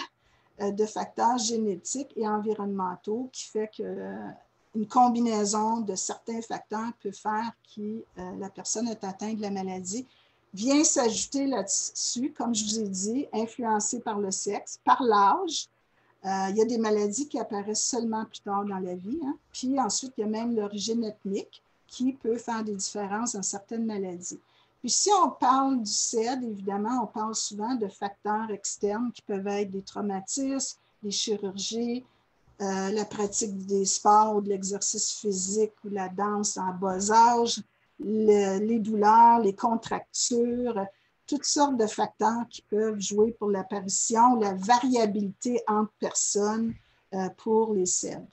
de facteurs génétiques et environnementaux qui fait qu'une combinaison de certains facteurs peut faire que la personne est atteinte de la maladie. Vient s'ajouter là-dessus, comme je vous ai dit, influencé par le sexe, par l'âge. Il y a des maladies qui apparaissent seulement plus tard dans la vie. Hein. Puis ensuite, il y a même l'origine ethnique qui peut faire des différences dans certaines maladies. Puis si on parle du CED, évidemment, on parle souvent de facteurs externes qui peuvent être des traumatismes, des chirurgies, la pratique des sports ou de l'exercice physique ou la danse en bas âge, les douleurs, les contractures, toutes sortes de facteurs qui peuvent jouer pour l'apparition ou la variabilité entre personnes pour les CED.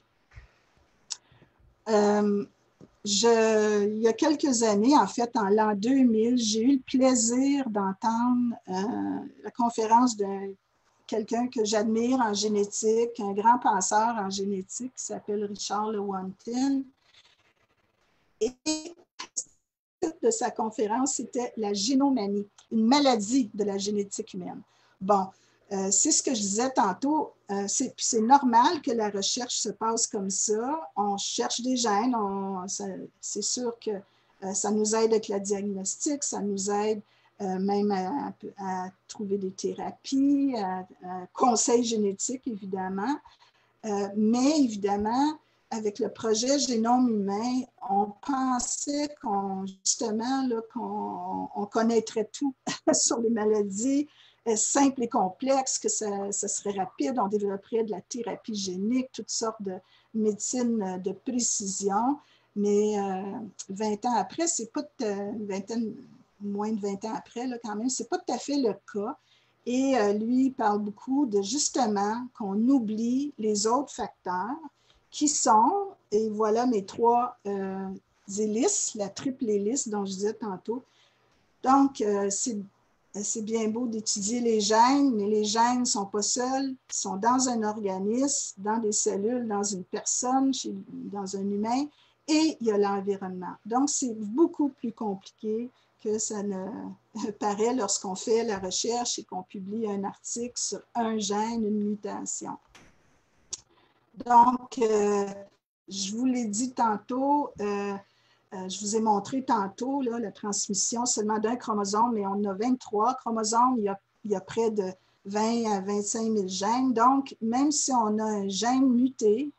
Il y a quelques années, en fait, en l'an 2000, j'ai eu le plaisir d'entendre la conférence de quelqu'un que j'admire en génétique, un grand penseur en génétique qui s'appelle Richard Lewontin. Et le titre de sa conférence, c'était la génomanie, une maladie de la génétique humaine. Bon, c'est ce que je disais tantôt, c'est normal que la recherche se passe comme ça. On cherche des gènes, c'est sûr que ça nous aide avec la diagnostic, ça nous aide même à trouver des thérapies, à conseils génétiques, évidemment. Mais évidemment, avec le projet Génome humain, on pensait justement qu'on connaîtrait tout sur les maladies simples et complexes, que ça serait rapide, on développerait de la thérapie génique, toutes sortes de médecine de précision. Mais 20 ans après, c'est pas moins de 20 ans après, là, quand même, c'est pas tout à fait le cas. Et lui, il parle beaucoup de justement qu'on oublie les autres facteurs qui sont, et voilà mes 3 hélices, la triple hélice dont je disais tantôt. Donc, c'est bien beau d'étudier les gènes, mais les gènes ne sont pas seuls, ils sont dans un organisme, dans des cellules, dans une personne, dans un humain, et il y a l'environnement. Donc, c'est beaucoup plus compliqué que ça ne paraît lorsqu'on fait la recherche et qu'on publie un article sur un gène, une mutation. Donc, je vous l'ai dit tantôt, je vous ai montré tantôt là, la transmission seulement d'un chromosome, mais on a 23 chromosomes, il y a près de 20 à 25 000 gènes. Donc, même si on a un gène muté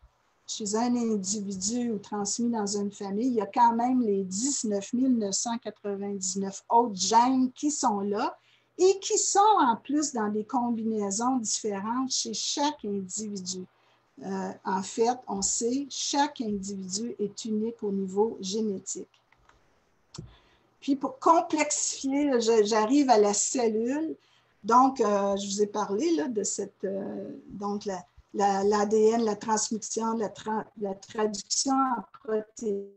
chez un individu ou transmis dans une famille, il y a quand même les 19 999 autres gènes qui sont là et qui sont en plus dans des combinaisons différentes chez chaque individu. En fait, on sait, chaque individu est unique au niveau génétique. Puis pour complexifier, j'arrive à la cellule. Donc, je vous ai parlé là, de cette, donc l'ADN, la transmission, la traduction en protéines.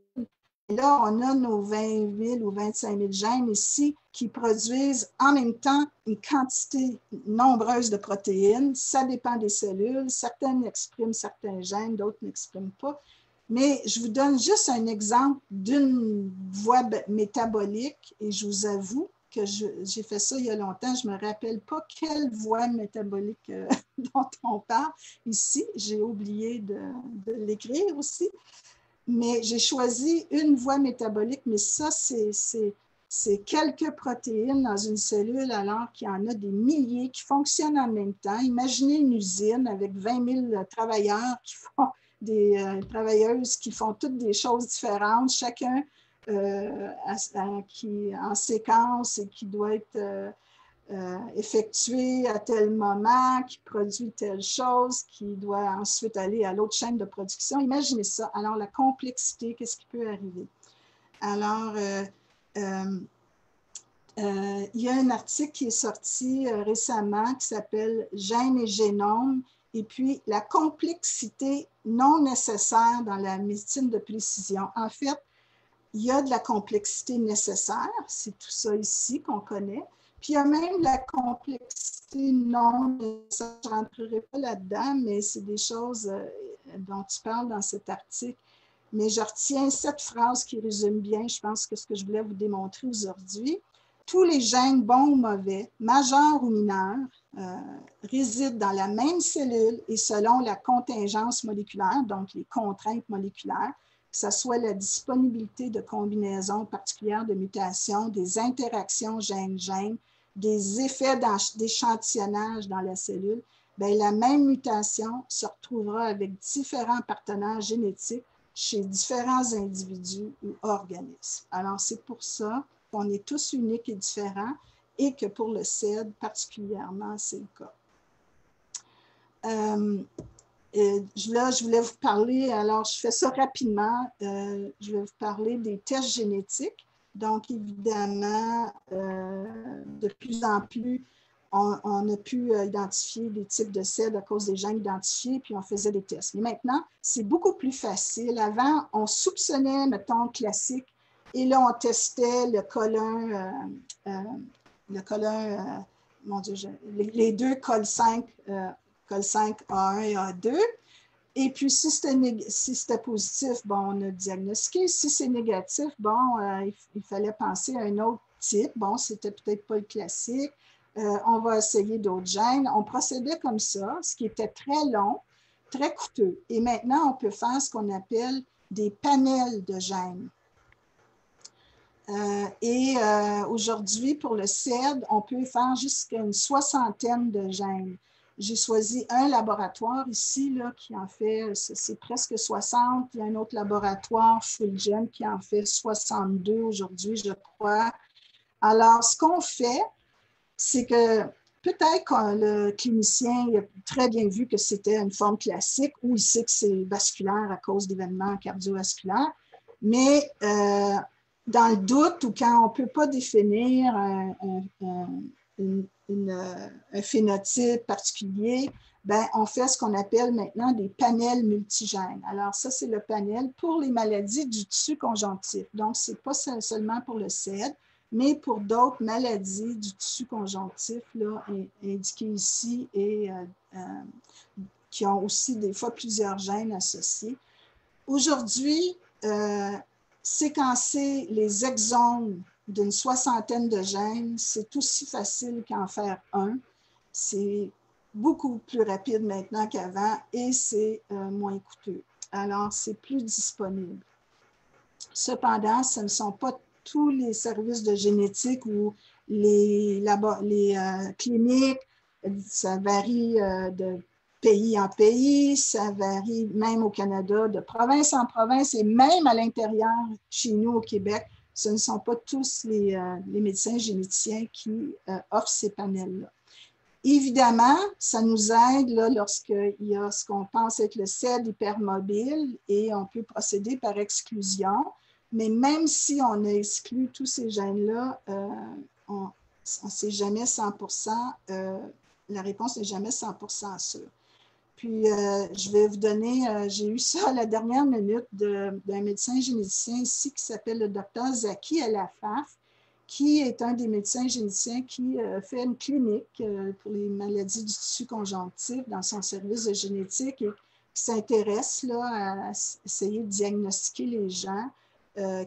Et là, on a nos 20 000 ou 25 000 gènes ici qui produisent en même temps une quantité nombreuse de protéines. Ça dépend des cellules. Certaines expriment certains gènes, d'autres n'expriment pas. Mais je vous donne juste un exemple d'une voie métabolique et je vous avoue que j'ai fait ça il y a longtemps. Je ne me rappelle pas quelle voie métabolique dont on parle ici. J'ai oublié de l'écrire aussi. Mais j'ai choisi une voie métabolique, mais ça, c'est quelques protéines dans une cellule alors qu'il y en a des milliers qui fonctionnent en même temps. Imaginez une usine avec 20 000 travailleurs qui font travailleuses qui font toutes des choses différentes, chacun qui en séquence et qui doit être effectué à tel moment, qui produit telle chose, qui doit ensuite aller à l'autre chaîne de production. Imaginez ça. Alors, la complexité, qu'est-ce qui peut arriver? Alors, il y a un article qui est sorti récemment qui s'appelle « Gènes et génomes » et puis la complexité non nécessaire dans la médecine de précision. En fait, il y a de la complexité nécessaire, c'est tout ça ici qu'on connaît. Puis il y a même la complexité non nécessaire, je ne rentrerai pas là-dedans, mais c'est des choses dont tu parles dans cet article, mais je retiens cette phrase qui résume bien, je pense, que ce que je voulais vous démontrer aujourd'hui. Tous les gènes bons ou mauvais, majeurs ou mineurs, résident dans la même cellule et selon la contingence moléculaire, donc les contraintes moléculaires, que ce soit la disponibilité de combinaisons particulières de mutations, des interactions gène-gène, des effets d'échantillonnage dans la cellule, bien, la même mutation se retrouvera avec différents partenaires génétiques chez différents individus ou organismes. Alors, c'est pour ça qu'on est tous uniques et différents et que pour le CED, particulièrement, c'est le cas. Là, je voulais vous parler, alors je fais ça rapidement, je vais vous parler des tests génétiques. Donc, évidemment, de plus en plus, on a pu identifier des types de CED à cause des gènes identifiés, puis on faisait des tests. Mais maintenant, c'est beaucoup plus facile. Avant, on soupçonnait, mettons, classique, et là, on testait le colon, mon Dieu, les deux col5, col5 A1 et A2. Et puis, si c'était positif, bon, on a diagnostiqué. Si c'est négatif, bon, il fallait penser à un autre type. Bon, c'était peut-être pas le classique. On va essayer d'autres gènes. On procédait comme ça, ce qui était très long, très coûteux. Et maintenant, on peut faire ce qu'on appelle des panels de gènes. Aujourd'hui, pour le CED, on peut faire jusqu'à une 60aine de gènes. J'ai choisi un laboratoire ici là, qui en fait, c'est presque 60. Il y a un autre laboratoire, Fulgen, qui en fait 62 aujourd'hui, je crois. Alors, ce qu'on fait, c'est que peut-être que le clinicien a très bien vu que c'était une forme classique ou il sait que c'est vasculaire à cause d'événements cardiovasculaires, mais dans le doute ou quand on ne peut pas définir un phénotype particulier, ben, on fait ce qu'on appelle maintenant des panels multigènes. Alors, ça, c'est le panel pour les maladies du tissu conjonctif. Donc, ce n'est pas seulement pour le CED, mais pour d'autres maladies du tissu conjonctif là, indiquées ici et qui ont aussi des fois plusieurs gènes associés. Aujourd'hui, séquencer les exomes d'une 60aine de gènes, c'est aussi facile qu'en faire un. C'est beaucoup plus rapide maintenant qu'avant et c'est moins coûteux. Alors, c'est plus disponible. Cependant, ce ne sont pas tous les services de génétique ou les cliniques, ça varie de pays en pays, ça varie même au Canada, de province en province et même à l'intérieur, chez nous au Québec, ce ne sont pas tous les médecins généticiens qui offrent ces panels-là. Évidemment, ça nous aide là, lorsqu'il y a ce qu'on pense être le CED hypermobile et on peut procéder par exclusion. Mais même si on a exclu tous ces gènes-là, on ne sait jamais 100%, la réponse n'est jamais 100% sûre. Puis, je vais vous donner, j'ai eu ça à la dernière minute d'un médecin généticien ici qui s'appelle le docteur Zaki Elafaf, qui est un des médecins généticiens qui fait une clinique pour les maladies du tissu conjonctif dans son service de génétique et qui s'intéresse à essayer de diagnostiquer les gens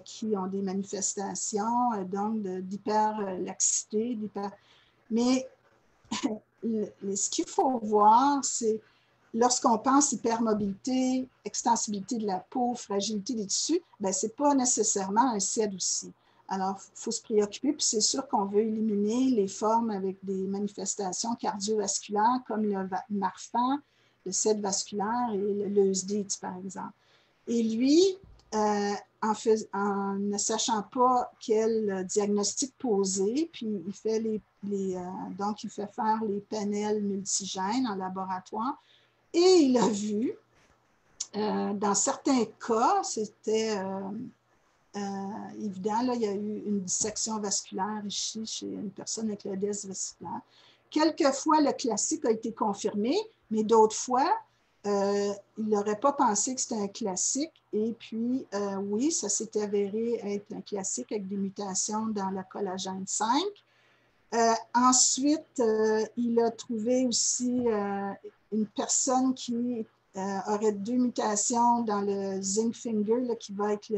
qui ont des manifestations donc d'hyperlaxité. Mais ce qu'il faut voir, c'est lorsqu'on pense hypermobilité, extensibilité de la peau, fragilité des tissus, ben, ce n'est pas nécessairement un CED aussi. Alors, il faut se préoccuper, puis c'est sûr qu'on veut éliminer les formes avec des manifestations cardiovasculaires comme le Marfan, le CED vasculaire et le LEUSD, par exemple. Et lui, en ne sachant pas quel diagnostic poser, puis il fait donc il fait faire les panels multigènes en laboratoire, et il a vu, dans certains cas, c'était évident, là, il y a eu une dissection vasculaire ici chez une personne avec le DS vasculaire. Quelquefois, le classique a été confirmé, mais d'autres fois, il n'aurait pas pensé que c'était un classique. Et puis, oui, ça s'est avéré être un classique avec des mutations dans la collagène 5. Ensuite, il a trouvé aussi une personne qui aurait 2 mutations dans le zinc finger, là, qui va être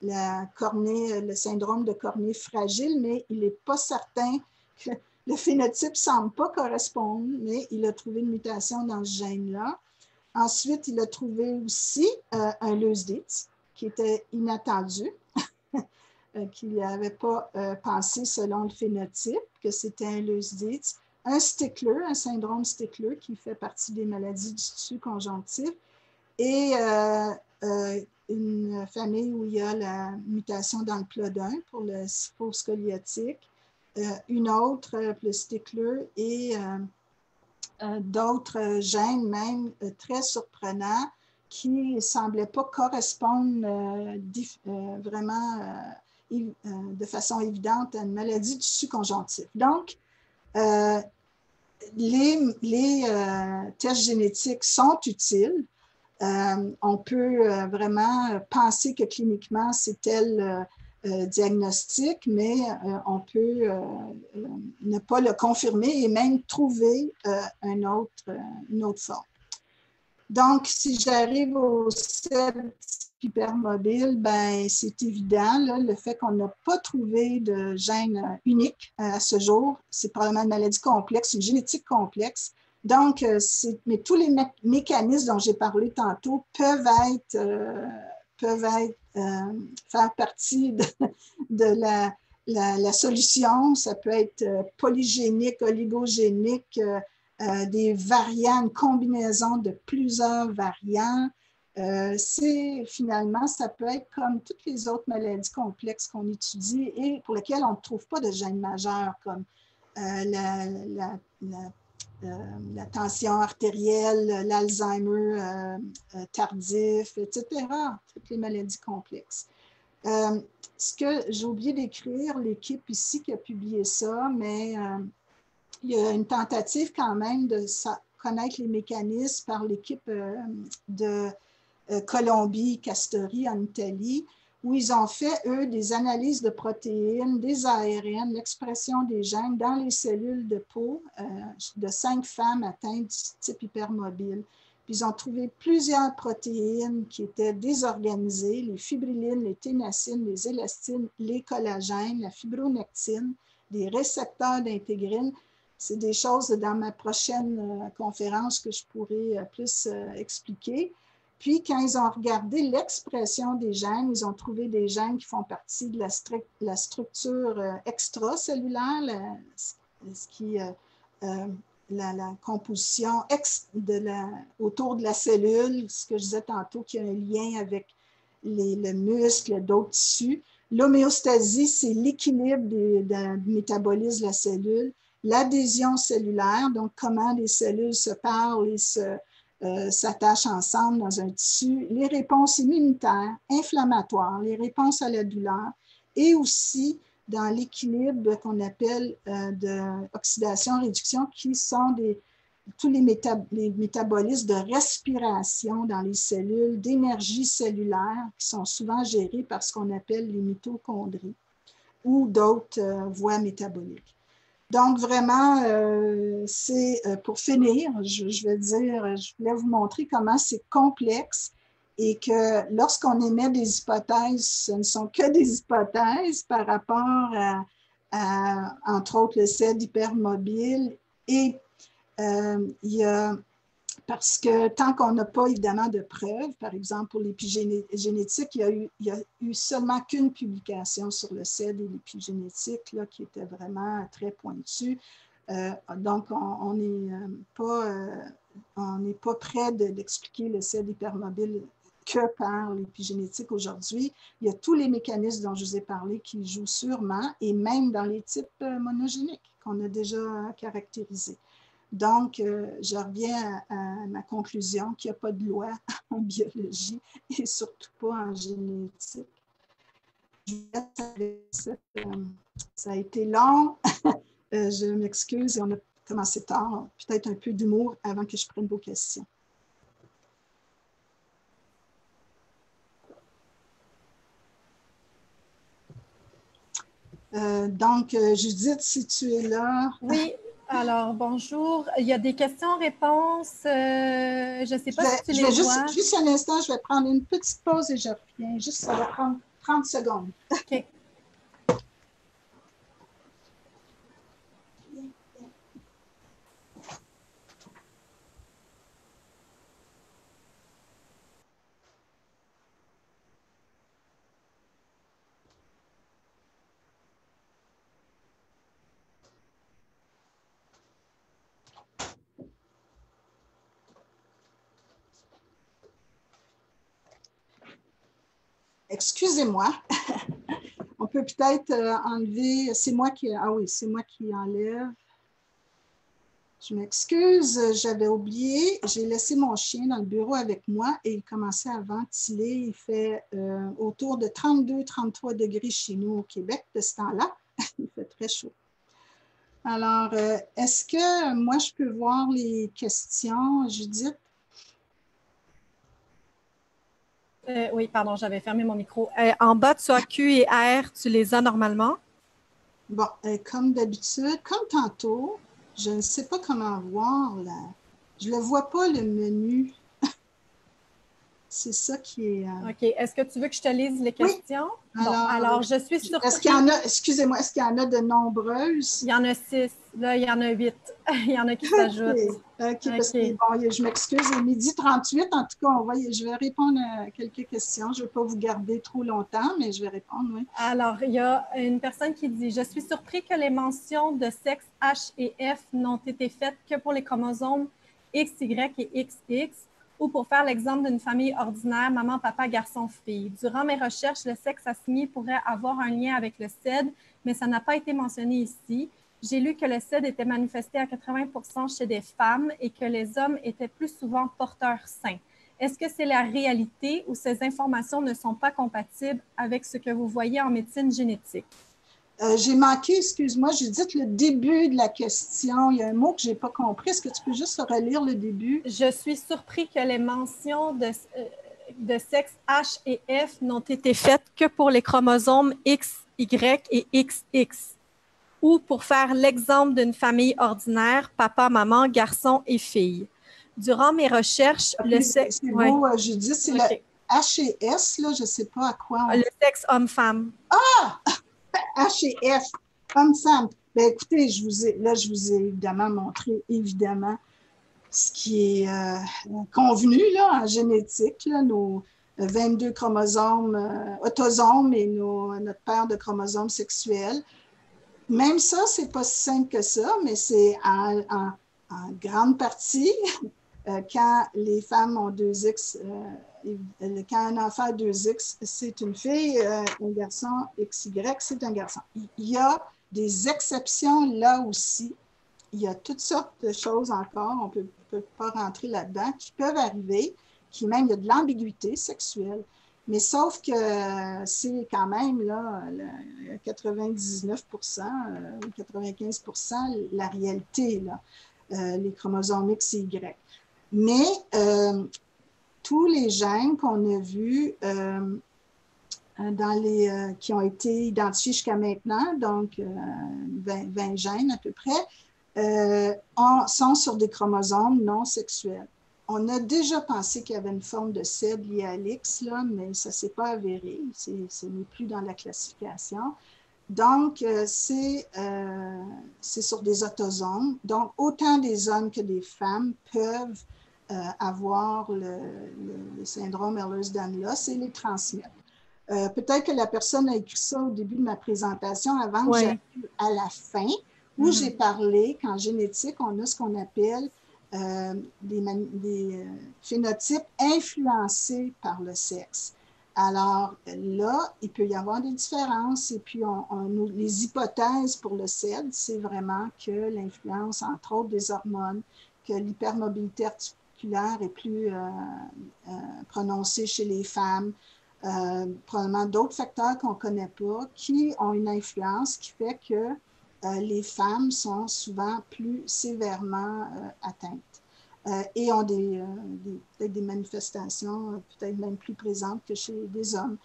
la cornée, le syndrome de cornée fragile, mais il n'est pas certain que le phénotype ne semble pas correspondre, mais il a trouvé une mutation dans ce gène-là. Ensuite, il a trouvé aussi un Loeys-Dietz qui était inattendu, qu'il n'avait pas pensé selon le phénotype que c'était un Loeys-Dietz. Un Stickler, un syndrome Stickler qui fait partie des maladies du tissu conjonctif et une famille où il y a la mutation dans le plodin pour le scoliotique, une autre, le Stickler et d'autres gènes même très surprenants qui ne semblaient pas correspondre vraiment de façon évidente à une maladie du tissu conjonctif. Donc, les tests génétiques sont utiles. On peut vraiment penser que cliniquement, c'est tel diagnostic, mais on peut ne pas le confirmer et même trouver une autre forme. Donc, si j'arrive au CED hypermobile, ben, c'est évident, là, le fait qu'on n'a pas trouvé de gène unique à ce jour, c'est probablement une maladie complexe, une génétique complexe. Donc, mais tous les mécanismes dont j'ai parlé tantôt peuvent faire partie de la solution. Ça peut être polygénique, oligogénique, des variants, une combinaison de plusieurs variants. Finalement, ça peut être comme toutes les autres maladies complexes qu'on étudie et pour lesquelles on ne trouve pas de gènes majeurs comme la tension artérielle, l'Alzheimer tardif, etc. Toutes les maladies complexes. Ce que j'ai oublié d'écrire, l'équipe ici qui a publié ça, mais il y a une tentative quand même de connaître les mécanismes par l'équipe de Colombie, Castori en Italie, où ils ont fait, eux, des analyses de protéines, des ARN, l'expression des gènes dans les cellules de peau de 5 femmes atteintes du type hypermobile. Puis ils ont trouvé plusieurs protéines qui étaient désorganisées, les fibrillines, les ténacines, les élastines, les collagènes, la fibronectine, des récepteurs d'intégrine. C'est des choses dans ma prochaine conférence que je pourrai plus expliquer. Puis, quand ils ont regardé l'expression des gènes, ils ont trouvé des gènes qui font partie de la structure extracellulaire, la composition autour de la cellule, ce que je disais tantôt, qui a un lien avec le muscle, d'autres tissus. L'homéostasie, c'est l'équilibre du métabolisme de la cellule. L'adhésion cellulaire, donc comment les cellules se parlent et s'attachent ensemble dans un tissu, les réponses immunitaires, inflammatoires, les réponses à la douleur et aussi dans l'équilibre qu'on appelle d'oxydation-réduction qui sont tous les métabolismes de respiration dans les cellules, d'énergie cellulaire qui sont souvent gérés par ce qu'on appelle les mitochondries ou d'autres voies métaboliques. Donc, vraiment, c'est pour finir, je vais dire, je voulais vous montrer comment c'est complexe et que lorsqu'on émet des hypothèses, ce ne sont que des hypothèses par rapport à entre autres, le CED hypermobile et il y a parce que tant qu'on n'a pas évidemment de preuves, par exemple pour l'épigénétique, il y a eu seulement qu'une publication sur le CED et l'épigénétique qui était vraiment très pointue. Donc, on n'est pas prêt d'expliquer le CED hypermobile que par l'épigénétique aujourd'hui. Il y a tous les mécanismes dont je vous ai parlé qui jouent sûrement et même dans les types monogéniques qu'on a déjà caractérisés. Donc, je reviens à ma conclusion qu'il n'y a pas de loi en biologie et surtout pas en génétique. Ça a été long. Je m'excuse et on a commencé tard. Peut-être un peu d'humour avant que je prenne vos questions. Donc, Judith, si tu es là. Oui, Alors, bonjour. Il y a des questions-réponses. Je ne sais pas si tu Je les vais vois. juste un instant, je vais prendre une petite pause et je reviens. Juste, ça va prendre 30 secondes. OK. Excusez-moi. On peut peut-être enlever. C'est moi qui. Ah oui, c'est moi qui enlève. Je m'excuse, j'avais oublié. J'ai laissé mon chien dans le bureau avec moi et il commençait à ventiler. Il fait autour de 32-33 degrés chez nous au Québec de ce temps-là. Il fait très chaud. Alors, est-ce que moi, je peux voir les questions, Judith? Oui, pardon, j'avais fermé mon micro. En bas, tu as Q et R, tu les as normalement? Bon, comme d'habitude, comme tantôt, je ne sais pas comment voir là. Je ne le vois pas, le menu. C'est ça qui est. OK. Est-ce que tu veux que je te lise les Oui, questions? Bon, alors, je suis est-ce qu'il y surprise. en a, excusez-moi, est-ce qu'il y en a de nombreuses? Il y en a 6. Là, il y en a 8. Il y en a qui s'ajoutent. OK, parce que OK. bon, je m'excuse, il est midi 38. En tout cas, je vais répondre à quelques questions. Je ne vais pas vous garder trop longtemps, mais je vais répondre, oui. Alors, il y a une personne qui dit « Je suis surpris que les mentions de sexe H et F n'ont été faites que pour les chromosomes X, Y et XX ou pour faire l'exemple d'une famille ordinaire, maman, papa, garçon, fille. Durant mes recherches, le sexe assigné pourrait avoir un lien avec le SID, mais ça n'a pas été mentionné ici. J'ai lu que le SID était manifesté à 80% chez des femmes et que les hommes étaient plus souvent porteurs sains. Est-ce que c'est la réalité ou ces informations ne sont pas compatibles avec ce que vous voyez en médecine génétique? J'ai manqué, excuse-moi, j'ai dit le début de la question. Il y a un mot que je n'ai pas compris. Est-ce que tu peux juste relire le début? Je suis surpris que les mentions de sexe H et F n'ont été faites que pour les chromosomes X, Y et XX ou pour faire l'exemple d'une famille ordinaire, papa, maman, garçon et fille. Durant mes recherches, Okay, c'est beau, Judith, c'est le H et S, là, je ne sais pas à quoi on... Le sexe homme-femme. Ah! H et F, homme-femme. Ben, écoutez, je vous ai évidemment montré, évidemment, ce qui est convenu là, en génétique, là, nos 22 chromosomes autosomes et notre paire de chromosomes sexuels. Même ça, ce n'est pas si simple que ça, mais c'est en grande partie, quand les femmes ont 2X, quand un enfant a 2X, c'est une fille, un garçon, XY, c'est un garçon. Il y a des exceptions là aussi. Il y a toutes sortes de choses encore, on ne peut pas rentrer là-dedans, qui peuvent arriver, qui même, il y a de l'ambiguïté sexuelle. Mais sauf que c'est quand même là, 99% ou 95% la réalité, là, les chromosomes X et Y. Mais tous les gènes qu'on a vus qui ont été identifiés jusqu'à maintenant, donc 20 gènes à peu près, sont sur des chromosomes non sexuels. On a déjà pensé qu'il y avait une forme de CED liée à l'X, mais ça ne s'est pas avéré. Ce n'est plus dans la classification. Donc, c'est sur des autosomes. Donc, autant des hommes que des femmes peuvent avoir le syndrome Ehlers-Danlos et les transmettre. Peut-être que la personne a écrit ça au début de ma présentation avant que j'arrive à la fin, où j'ai parlé qu'en génétique, on a ce qu'on appelle des phénotypes influencés par le sexe. Alors là, il peut y avoir des différences et puis les hypothèses pour le CED, c'est vraiment que l'influence, entre autres, des hormones, que l'hypermobilité articulaire est plus prononcée chez les femmes, probablement d'autres facteurs qu'on ne connaît pas qui ont une influence qui fait que les femmes sont souvent plus sévèrement atteintes et ont peut-être des manifestations peut-être même plus présentes que chez des hommes.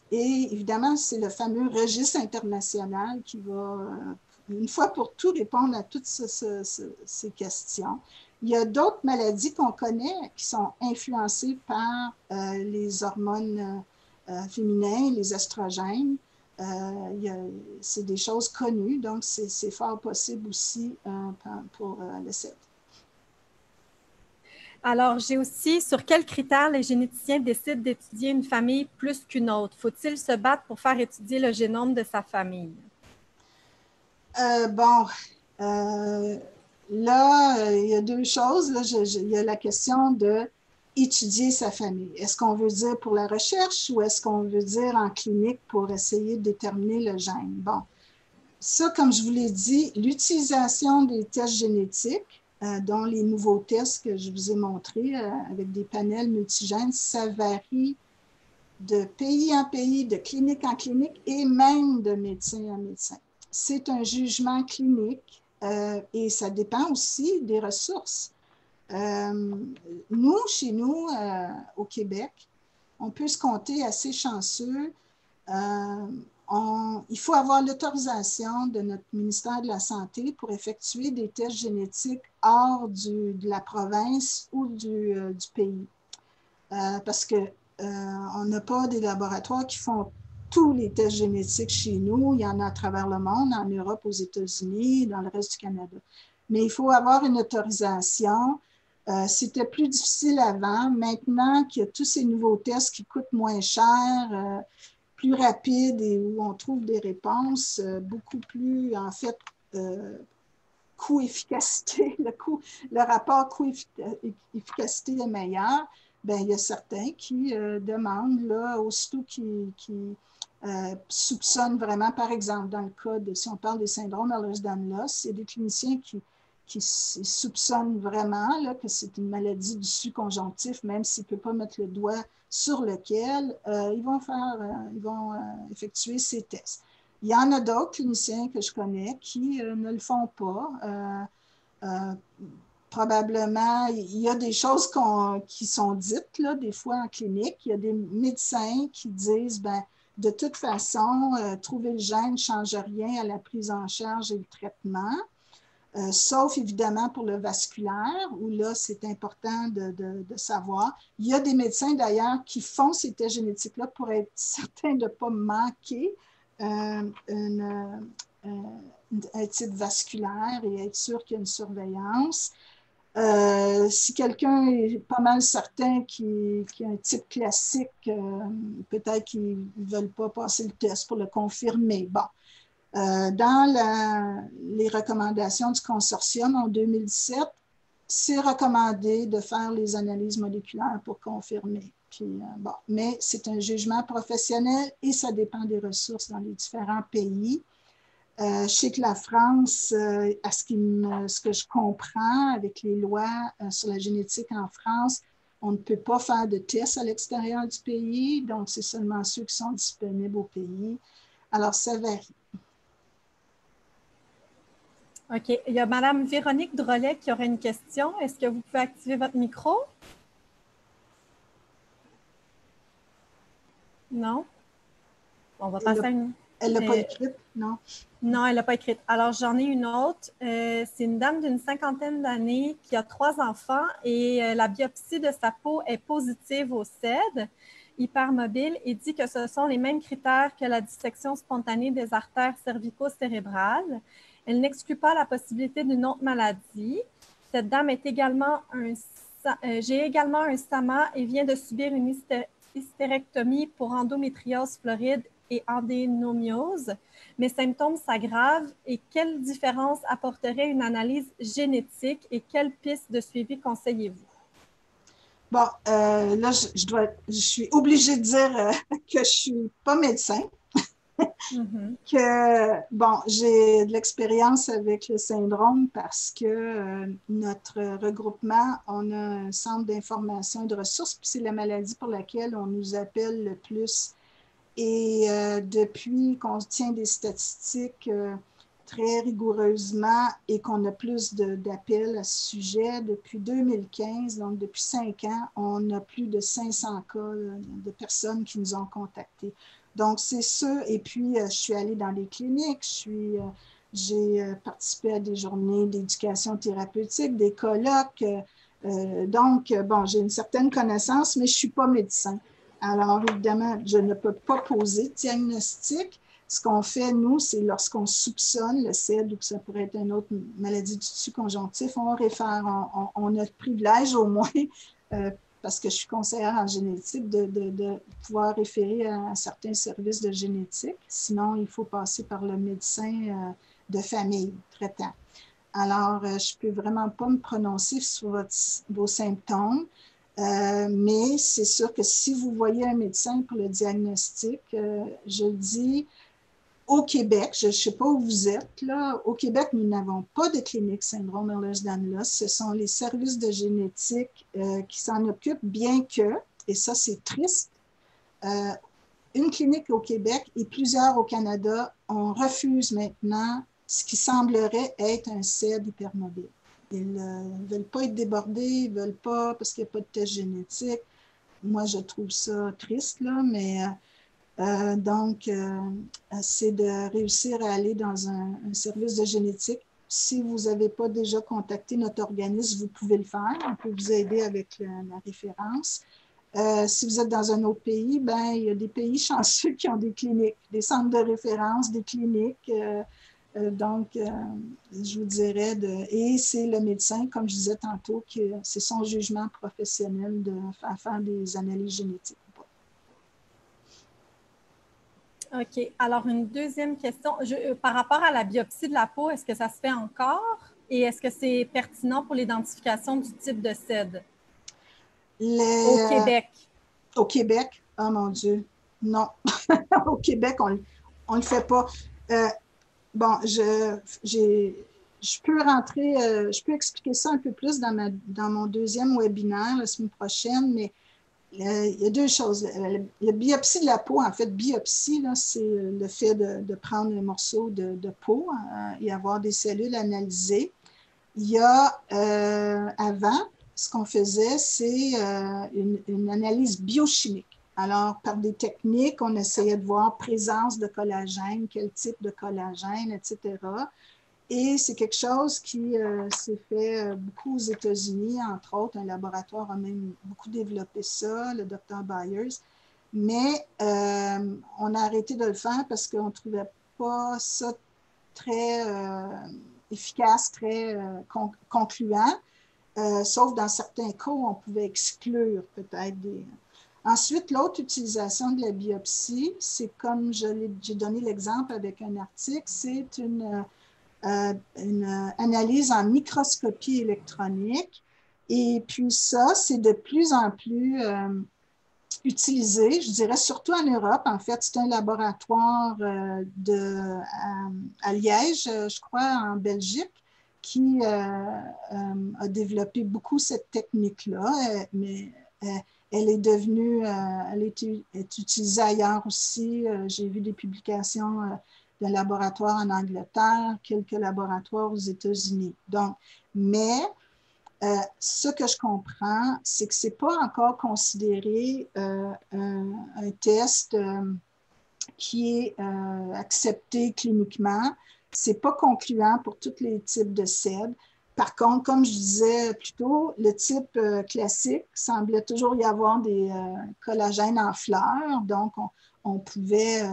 Et évidemment, c'est le fameux registre international qui va une fois pour tout répondre à toutes ces questions. Il y a d'autres maladies qu'on connaît qui sont influencées par les hormones féminins, les estrogènes. C'est des choses connues, donc c'est fort possible aussi pour le CEP. Alors, j'ai aussi, sur quels critères les généticiens décident d'étudier une famille plus qu'une autre? Faut-il se battre pour faire étudier le génome de sa famille? Là, il y a deux choses. Là, il y a la question de étudier sa famille. Est-ce qu'on veut dire pour la recherche ou est-ce qu'on veut dire en clinique pour essayer de déterminer le gène? Bon, ça, comme je vous l'ai dit, l'utilisation des tests génétiques, dont les nouveaux tests que je vous ai montrés avec des panels multigènes, ça varie de pays en pays, de clinique en clinique et même de médecin en médecin. C'est un jugement clinique et ça dépend aussi des ressources. Chez nous, au Québec, on peut se compter assez chanceux. Il faut avoir l'autorisation de notre ministère de la Santé pour effectuer des tests génétiques hors de la province ou du pays. Parce qu'on n'a pas des laboratoires qui font tous les tests génétiques chez nous. Il y en a à travers le monde, en Europe, aux États-Unis, dans le reste du Canada. Mais il faut avoir une autorisation. C'était plus difficile avant. Maintenant qu'il y a tous ces nouveaux tests qui coûtent moins cher, plus rapides et où on trouve des réponses beaucoup plus, en fait, coût-efficacité, le rapport coût-efficacité est meilleur. Bien, il y a certains qui demandent, là, aussitôt qui soupçonnent vraiment, par exemple, dans le cas de, si on parle des syndromes Ehlers-Danlos, il y a des cliniciens qui soupçonnent vraiment là, que c'est une maladie du su conjonctif, même s'ils ne peuvent pas mettre le doigt sur lequel, ils vont effectuer ces tests. Il y en a d'autres cliniciens que je connais qui ne le font pas. Probablement, il y a des choses qui sont dites, là, des fois en clinique. Il y a des médecins qui disent, ben, de toute façon, trouver le gène ne change rien à la prise en charge et le traitement, sauf évidemment pour le vasculaire, où là, c'est important de savoir. Il y a des médecins d'ailleurs qui font ces tests génétiques-là pour être certains de ne pas manquer un type vasculaire et être sûr qu'il y a une surveillance. Si quelqu'un est pas mal certain qu'il a un type classique, peut-être qu'ils ne veulent pas passer le test pour le confirmer. Bon. Dans les recommandations du consortium en 2017, c'est recommandé de faire les analyses moléculaires pour confirmer. Puis, mais c'est un jugement professionnel et ça dépend des ressources dans les différents pays. Je sais que la France, à ce que je comprends avec les lois sur la génétique en France, on ne peut pas faire de tests à l'extérieur du pays, donc c'est seulement ceux qui sont disponibles au pays. Alors, ça varie. OK. Il y a Mme Véronique Drolet qui aurait une question. Est-ce que vous pouvez activer votre micro? Non? On va passer à une... Elle ne l'a pas écrite, non? Non, elle n'a pas écrite. Alors, j'en ai une autre. C'est une dame d'une 50aine d'années qui a 3 enfants et la biopsie de sa peau est positive au CED, hypermobile, et dit que ce sont les mêmes critères que la dissection spontanée des artères cervico-cérébrales. Elle n'exclut pas la possibilité d'une autre maladie. Cette dame est également j'ai également un SAMA et vient de subir une hystérectomie pour endométriose floride et adénomiose. Mes symptômes s'aggravent et quelle différence apporterait une analyse génétique et quelle piste de suivi conseillez-vous? Bon, là, je suis obligée de dire que je ne suis pas médecin. Bon, j'ai de l'expérience avec le syndrome parce que notre regroupement, on a un centre d'information et de ressources, puis c'est la maladie pour laquelle on nous appelle le plus. Et depuis qu'on tient des statistiques très rigoureusement et qu'on a plus d'appels à ce sujet, depuis 2015, donc depuis 5 ans, on a plus de 500 cas de personnes qui nous ont contactés. Donc, c'est ça. Et puis, je suis allée dans les cliniques, je suis J'ai participé à des journées d'éducation thérapeutique, des colloques. Donc, bon, j'ai une certaine connaissance, mais je ne suis pas médecin. Alors, évidemment, je ne peux pas poser de diagnostic. Ce qu'on fait, nous, c'est lorsqu'on soupçonne le CED ou que ça pourrait être une autre maladie du tissu conjonctif, on réfère, on a le privilège au moins, parce que je suis conseillère en génétique, de pouvoir référer à certains services de génétique. Sinon, il faut passer par le médecin de famille traitant. Alors, je ne peux vraiment pas me prononcer sur vos symptômes, mais c'est sûr que si vous voyez un médecin pour le diagnostic, je dis au Québec, je ne sais pas où vous êtes, là, au Québec, nous n'avons pas de clinique syndrome Ehlers-Danlos. Ce sont les services de génétique qui s'en occupent, bien que, et ça c'est triste, une clinique au Québec et plusieurs au Canada, on refuse maintenant ce qui semblerait être un CED hypermobile. Ils ne veulent pas être débordés, ils ne veulent pas parce qu'il n'y a pas de test génétique. Moi, je trouve ça triste, là, mais donc, c'est de réussir à aller dans un service de génétique. Si vous n'avez pas déjà contacté notre organisme, vous pouvez le faire. On peut vous aider avec la référence. Si vous êtes dans un autre pays, ben, il y a des pays chanceux qui ont des cliniques, des centres de référence, des cliniques. Donc, je vous dirais, et c'est le médecin, comme je disais tantôt, c'est son jugement professionnel de faire des analyses génétiques. OK. Alors, une deuxième question. Par rapport à la biopsie de la peau, est-ce que ça se fait encore? Et est-ce que c'est pertinent pour l'identification du type de CED? Au Québec. Au Québec? Oh mon Dieu, non. Au Québec, on ne le fait pas. Bon, je peux rentrer, je peux expliquer ça un peu plus dans mon deuxième webinaire la semaine prochaine, mais il y a deux choses. La biopsie de la peau, en fait, biopsie, c'est le fait de prendre un morceau de peau et avoir des cellules analysées. Il y a, avant, ce qu'on faisait, c'est une analyse biochimique. Alors, par des techniques, on essayait de voir présence de collagène, quel type de collagène, etc. Et c'est quelque chose qui s'est fait beaucoup aux États-Unis, entre autres. Un laboratoire a même beaucoup développé ça, le Dr. Byers. Mais on a arrêté de le faire parce qu'on ne trouvait pas ça très efficace, très concluant, sauf dans certains cas où on pouvait exclure peut-être des... Ensuite, l'autre utilisation de la biopsie, c'est comme j'ai donné l'exemple avec un article, c'est une analyse en microscopie électronique. Et puis ça, c'est de plus en plus utilisé, je dirais surtout en Europe. En fait, c'est un laboratoire à Liège, je crois, en Belgique, qui a développé beaucoup cette technique-là, mais elle est devenue, elle est utilisée ailleurs aussi. J'ai vu des publications d'un laboratoire en Angleterre, quelques laboratoires aux États-Unis. Donc, mais ce que je comprends, c'est que ce n'est pas encore considéré un test qui est accepté cliniquement. Ce n'est pas concluant pour tous les types de CED. Par contre, comme je disais plus tôt, le type classique semblait toujours y avoir des collagènes en fleurs, donc on pouvait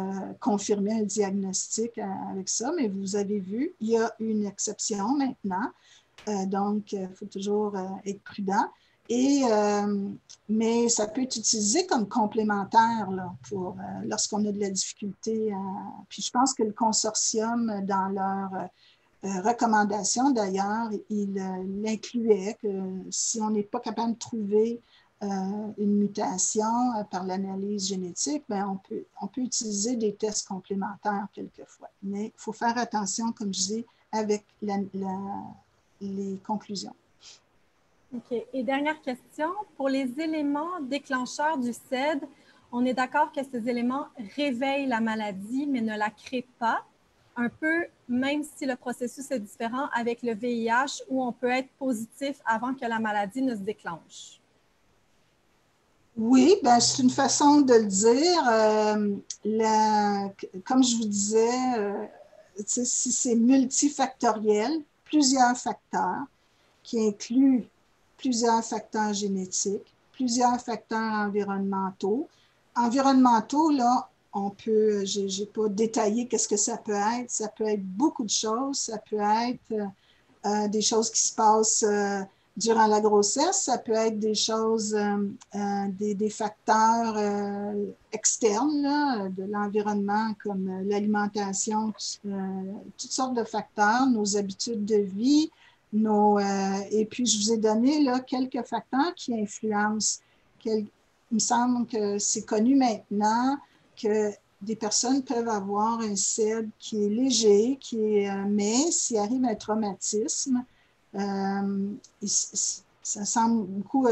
confirmer un diagnostic avec ça, mais vous avez vu, il y a une exception maintenant. Donc, il faut toujours être prudent. Mais ça peut être utilisé comme complémentaire là, pour lorsqu'on a de la difficulté. Puis je pense que le consortium, dans leurs recommandations d'ailleurs, il incluait que si on n'est pas capable de trouver une mutation par l'analyse génétique, bien, on peut utiliser des tests complémentaires quelquefois. Mais il faut faire attention, comme je dis, avec les conclusions. OK. Et dernière question, pour les éléments déclencheurs du CED, on est d'accord que ces éléments réveillent la maladie, mais ne la créent pas, un peu, même si le processus est différent avec le VIH, où on peut être positif avant que la maladie ne se déclenche. Oui, ben, c'est une façon de le dire. Comme je vous disais, si c'est multifactoriel, plusieurs facteurs qui incluent plusieurs facteurs génétiques, plusieurs facteurs environnementaux. Environnementaux, là, on peut, je n'ai pas détaillé qu'est-ce que ça peut être. Ça peut être beaucoup de choses. Ça peut être des choses qui se passent durant la grossesse. Ça peut être des choses, des facteurs externes là, de l'environnement comme l'alimentation, toutes sortes de facteurs, nos habitudes de vie. Et puis, je vous ai donné là, quelques facteurs qui influencent. Il me semble que c'est connu maintenant que des personnes peuvent avoir un CED qui est léger, mais s'il arrive un traumatisme, ça semble beaucoup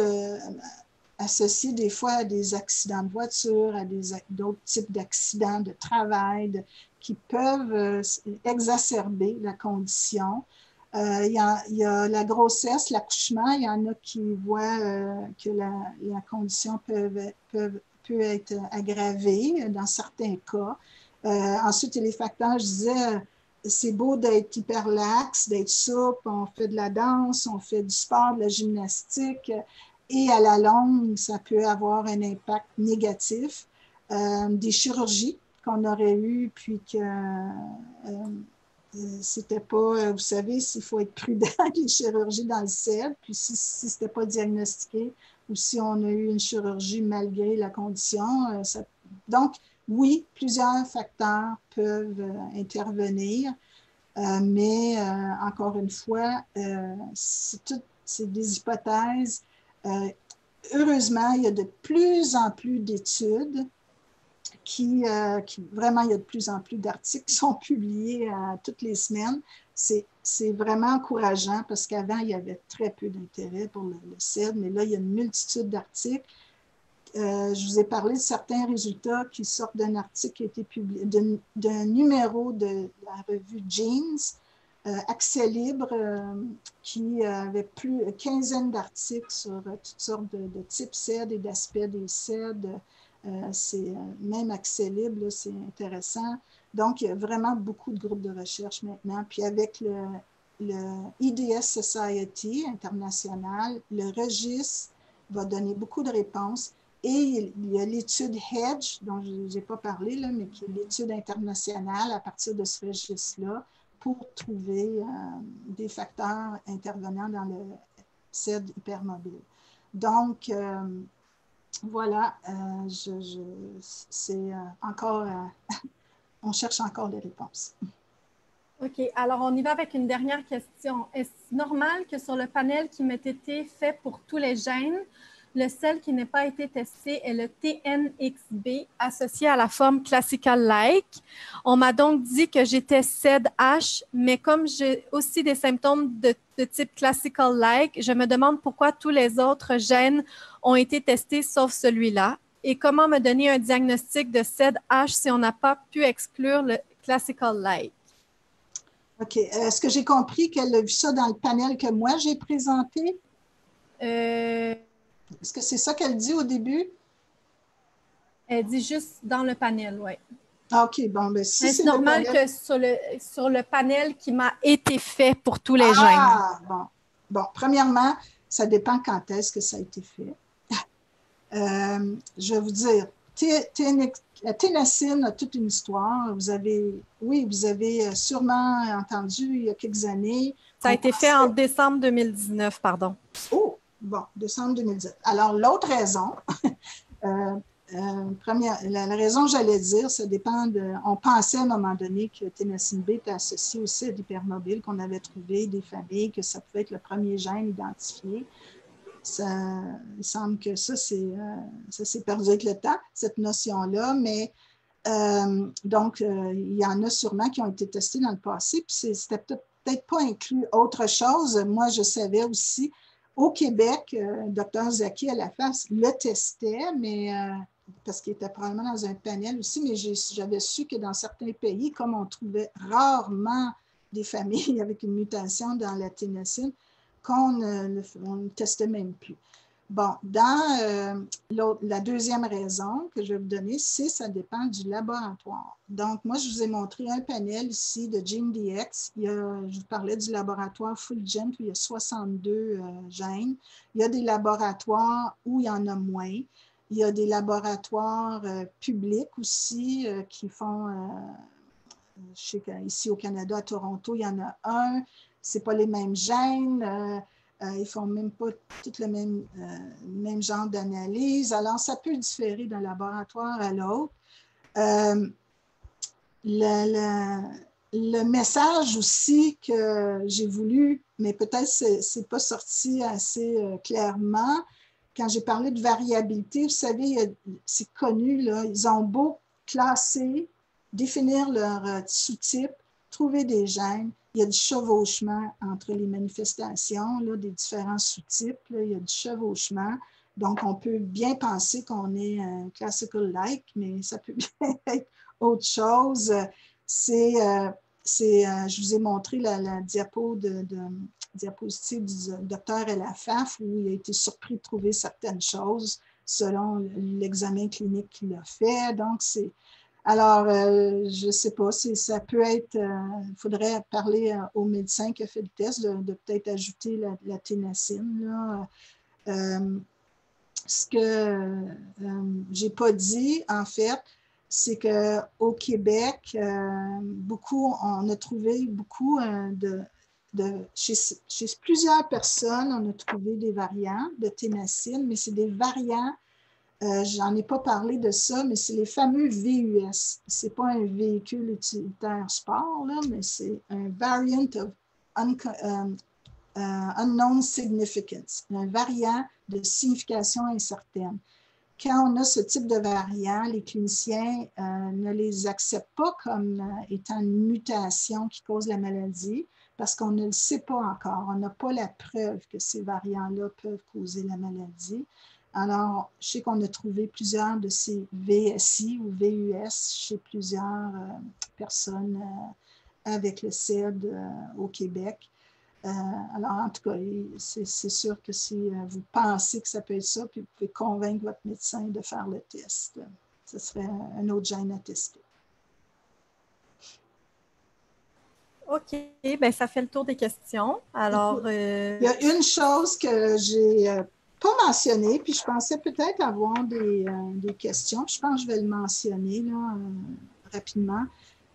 associé des fois à des accidents de voiture, à d'autres types d'accidents de travail qui peuvent exacerber la condition. Il y a la grossesse, l'accouchement, il y en a qui voient que la condition peut être aggravée dans certains cas. Ensuite, il y a les facteurs, je disais, c'est beau d'être hyperlaxe, d'être souple, on fait de la danse, on fait du sport, de la gymnastique, et à la longue, ça peut avoir un impact négatif. Des chirurgies qu'on aurait eues, puis que c'était pas, vous savez, il faut être prudent avec les chirurgies dans le CED, puis si c'était pas diagnostiqué ou si on a eu une chirurgie malgré la condition. Donc, oui, plusieurs facteurs peuvent intervenir, mais encore une fois, c'est des hypothèses. Heureusement, il y a de plus en plus d'études vraiment, il y a de plus en plus d'articles qui sont publiés toutes les semaines. C'est vraiment encourageant parce qu'avant, il y avait très peu d'intérêt pour le CED, mais là, il y a une multitude d'articles. Je vous ai parlé de certains résultats qui sortent d'un article qui a été publié, d'un numéro de la revue Genes, Accès libre, qui avait plus une quinzaine d'articles sur toutes sortes de types CED et d'aspects des CED. Même Accès libre, c'est intéressant. Donc, il y a vraiment beaucoup de groupes de recherche maintenant. Puis avec le IDS Society international, le registre va donner beaucoup de réponses. Et il y a l'étude HEDGE, dont je n'ai pas parlé, là, mais qui est l'étude internationale à partir de ce registre-là pour trouver des facteurs intervenant dans le CED hypermobile. Donc, voilà, c'est encore, on cherche encore des réponses. OK, alors on y va avec une dernière question. Est-ce normal que sur le panel qui m'a été fait pour tous les gènes, le seul qui n'a pas été testé est le TNXB associé à la forme classical-like? On m'a donc dit que j'étais CED-H, mais comme j'ai aussi des symptômes de type classical-like, je me demande pourquoi tous les autres gènes ont été testés sauf celui-là. Et comment me donner un diagnostic de CED-H si on n'a pas pu exclure le classical-like? OK. Est-ce que j'ai compris qu'elle a vu ça dans le panel que moi j'ai présenté? Est-ce que c'est ça qu'elle dit au début? Elle dit juste dans le panel, oui. OK, bon, ben si c'est normal panel... que sur le panel qui m'a été fait pour tous les gènes. Ah, bon. Bon, premièrement, ça dépend quand est-ce que ça a été fait. Je vais vous dire, la ténacine a toute une histoire. Vous avez sûrement entendu il y a quelques années. Ça a été fait en décembre 2019, pardon. Oh, bon, décembre 2019. Alors, l'autre raison, la raison que j'allais dire, ça dépend de... On pensait à un moment donné que ténacine B était associée aussi à l'hypermobile, qu'on avait trouvé des familles, que ça pouvait être le premier gène identifié. Il semble que ça s'est perdu avec le temps, cette notion-là, mais donc, il y en a sûrement qui ont été testés dans le passé, puis c'était peut-être pas inclus autre chose. Moi, je savais aussi, au Québec, Dr Zaki à la face le testait, mais parce qu'il était probablement dans un panel aussi, mais j'avais su que dans certains pays, comme on trouvait rarement des familles avec une mutation dans la ténacine, qu'on ne testait même plus. Bon, dans la deuxième raison que je vais vous donner, c'est ça dépend du laboratoire. Donc, moi, je vous ai montré un panel ici de GeneDx. Je vous parlais du laboratoire Fulgent où il y a 62 gènes. Il y a des laboratoires où il y en a moins. Il y a des laboratoires publics aussi qui font, je sais qu'ici au Canada, à Toronto, il y en a un. Ce n'est pas les mêmes gènes. Ils ne font même pas tout le même genre d'analyse. Alors, ça peut différer d'un laboratoire à l'autre. Le message aussi que j'ai voulu, mais peut-être ce n'est pas sorti assez clairement, quand j'ai parlé de variabilité, vous savez, c'est connu, là, ils ont beau classer, définir leur sous-type, trouver des gènes, il y a du chevauchement entre les manifestations là, des différents sous-types, là, il y a du chevauchement. Donc, on peut bien penser qu'on est un classical-like, mais ça peut bien être autre chose. Je vous ai montré la diapositive du docteur Elafaf où il a été surpris de trouver certaines choses selon l'examen clinique qu'il a fait. Donc, alors, je ne sais pas, ça peut être, il faudrait parler au médecin qui a fait le test de peut-être ajouter la ténacine. Là. Ce que je n'ai pas dit, en fait, c'est qu'au Québec, on a trouvé beaucoup chez plusieurs personnes, on a trouvé des variants de ténacine, mais c'est des variants, j'en ai pas parlé de ça, mais c'est les fameux VUS. Ce n'est pas un véhicule utilitaire sport, là, mais c'est un variant of unknown significance, un variant de signification incertaine. Quand on a ce type de variant, les cliniciens ne les acceptent pas comme étant une mutation qui cause la maladie parce qu'on ne le sait pas encore. On n'a pas la preuve que ces variants-là peuvent causer la maladie. Alors, je sais qu'on a trouvé plusieurs de ces VSI ou VUS chez plusieurs personnes avec le CED au Québec. Alors, en tout cas, c'est sûr que si vous pensez que ça peut être ça, puis vous pouvez convaincre votre médecin de faire le test. Ce serait un autre gène à tester. OK, bien, ça fait le tour des questions. Alors, il y a une chose que j'ai pas mentionnée, puis je pensais peut-être avoir des questions. Je pense que je vais le mentionner là, rapidement.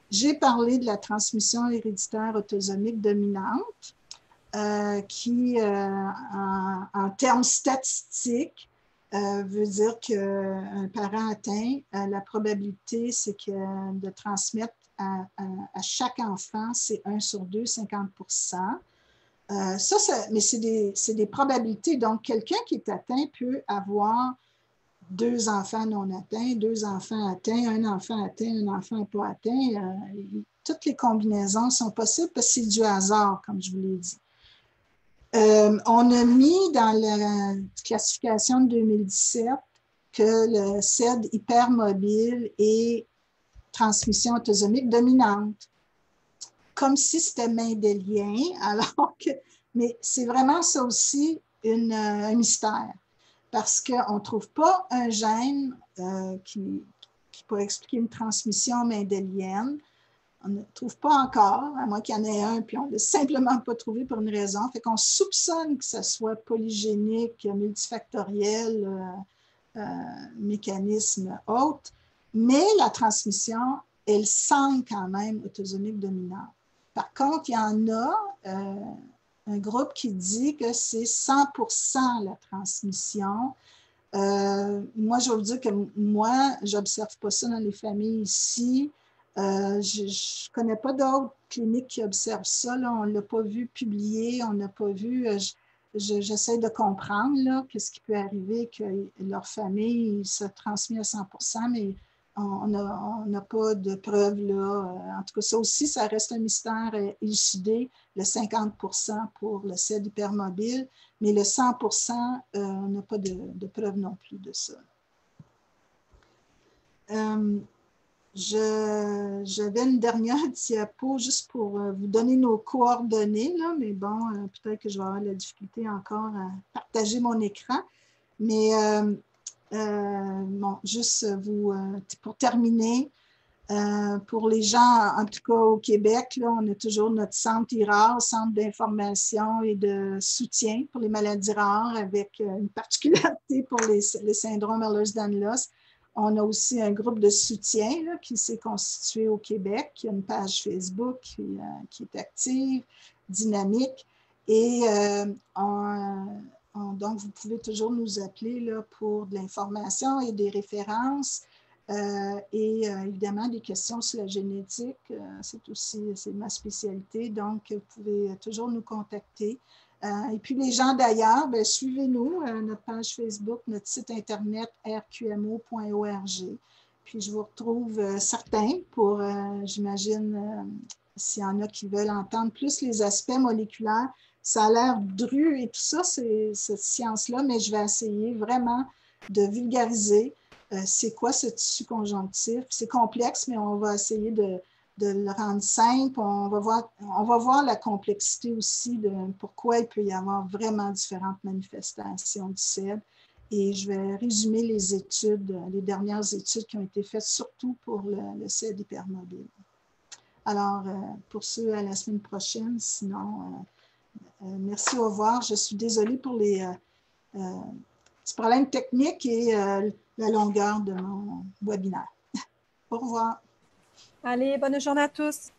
J'ai parlé de la transmission héréditaire autosomique dominante. Qui, en termes statistiques, veut dire qu'un parent atteint, la probabilité, c'est que de transmettre à chaque enfant, c'est 1 sur 2, 50%. Mais c'est des probabilités. Donc, quelqu'un qui est atteint peut avoir 2 enfants non atteints, 2 enfants atteints, un enfant atteint, un enfant pas atteint. Toutes les combinaisons sont possibles parce que c'est du hasard, comme je vous l'ai dit. On a mis dans la classification de 2017 que le CED hypermobile est transmission autosomique dominante, comme si c'était mendélien, alors que, mais c'est vraiment ça aussi un mystère, parce qu'on ne trouve pas un gène qui pourrait expliquer une transmission mendélienne. On ne trouve pas encore, à moins qu'il y en ait un, puis on ne l'a simplement pas trouvé pour une raison. Fait qu'on soupçonne que ce soit polygénique, multifactoriel, mécanisme autre, mais la transmission, elle semble quand même autosomique dominante. Par contre, il y en a un groupe qui dit que c'est 100% la transmission. Moi, je vais vous dire que moi, je n'observe pas ça dans les familles ici. Je ne connais pas d'autres cliniques qui observent ça. Là. On ne l'a pas vu publié, on n'a pas vu. J'essaie de comprendre qu'est-ce qui peut arriver, que leur famille se transmet à 100%, mais on n'a pas de preuves là. En tout cas, ça aussi, ça reste un mystère élucidé, le 50% pour le CED hypermobile, mais le 100%, on n'a pas de preuves non plus de ça. J'avais une dernière diapo juste pour vous donner nos coordonnées, là, mais bon, peut-être que je vais avoir la difficulté encore à partager mon écran. Mais bon, juste pour terminer, pour les gens, en tout cas au Québec, là, on a toujours notre centre IRAR, Centre d'information et de soutien pour les maladies rares, avec une particularité pour les syndromes Ehlers-Danlos. On a aussi un groupe de soutien là, qui s'est constitué au Québec, qui a une page Facebook qui est active, dynamique. Et donc, vous pouvez toujours nous appeler là, pour de l'information et des références. Évidemment, des questions sur la génétique, c'est ma spécialité, donc vous pouvez toujours nous contacter. Et puis les gens d'ailleurs, suivez-nous, notre page Facebook, notre site internet rqmo.org. Puis je vous retrouve certains pour, j'imagine, s'il y en a qui veulent entendre plus les aspects moléculaires. Ça a l'air dru et tout ça, cette science-là, mais je vais essayer vraiment de vulgariser c'est quoi ce tissu conjonctif. C'est complexe, mais on va essayer de le rendre simple. On va voir la complexité aussi de pourquoi il peut y avoir vraiment différentes manifestations du CED. Et je vais résumer les études, les dernières études qui ont été faites, surtout pour le CED hypermobile. Alors, pour ceux à la semaine prochaine, sinon, merci, au revoir. Je suis désolée pour les petits problèmes techniques et la longueur de mon webinaire. Au revoir. Allez, bonne journée à tous.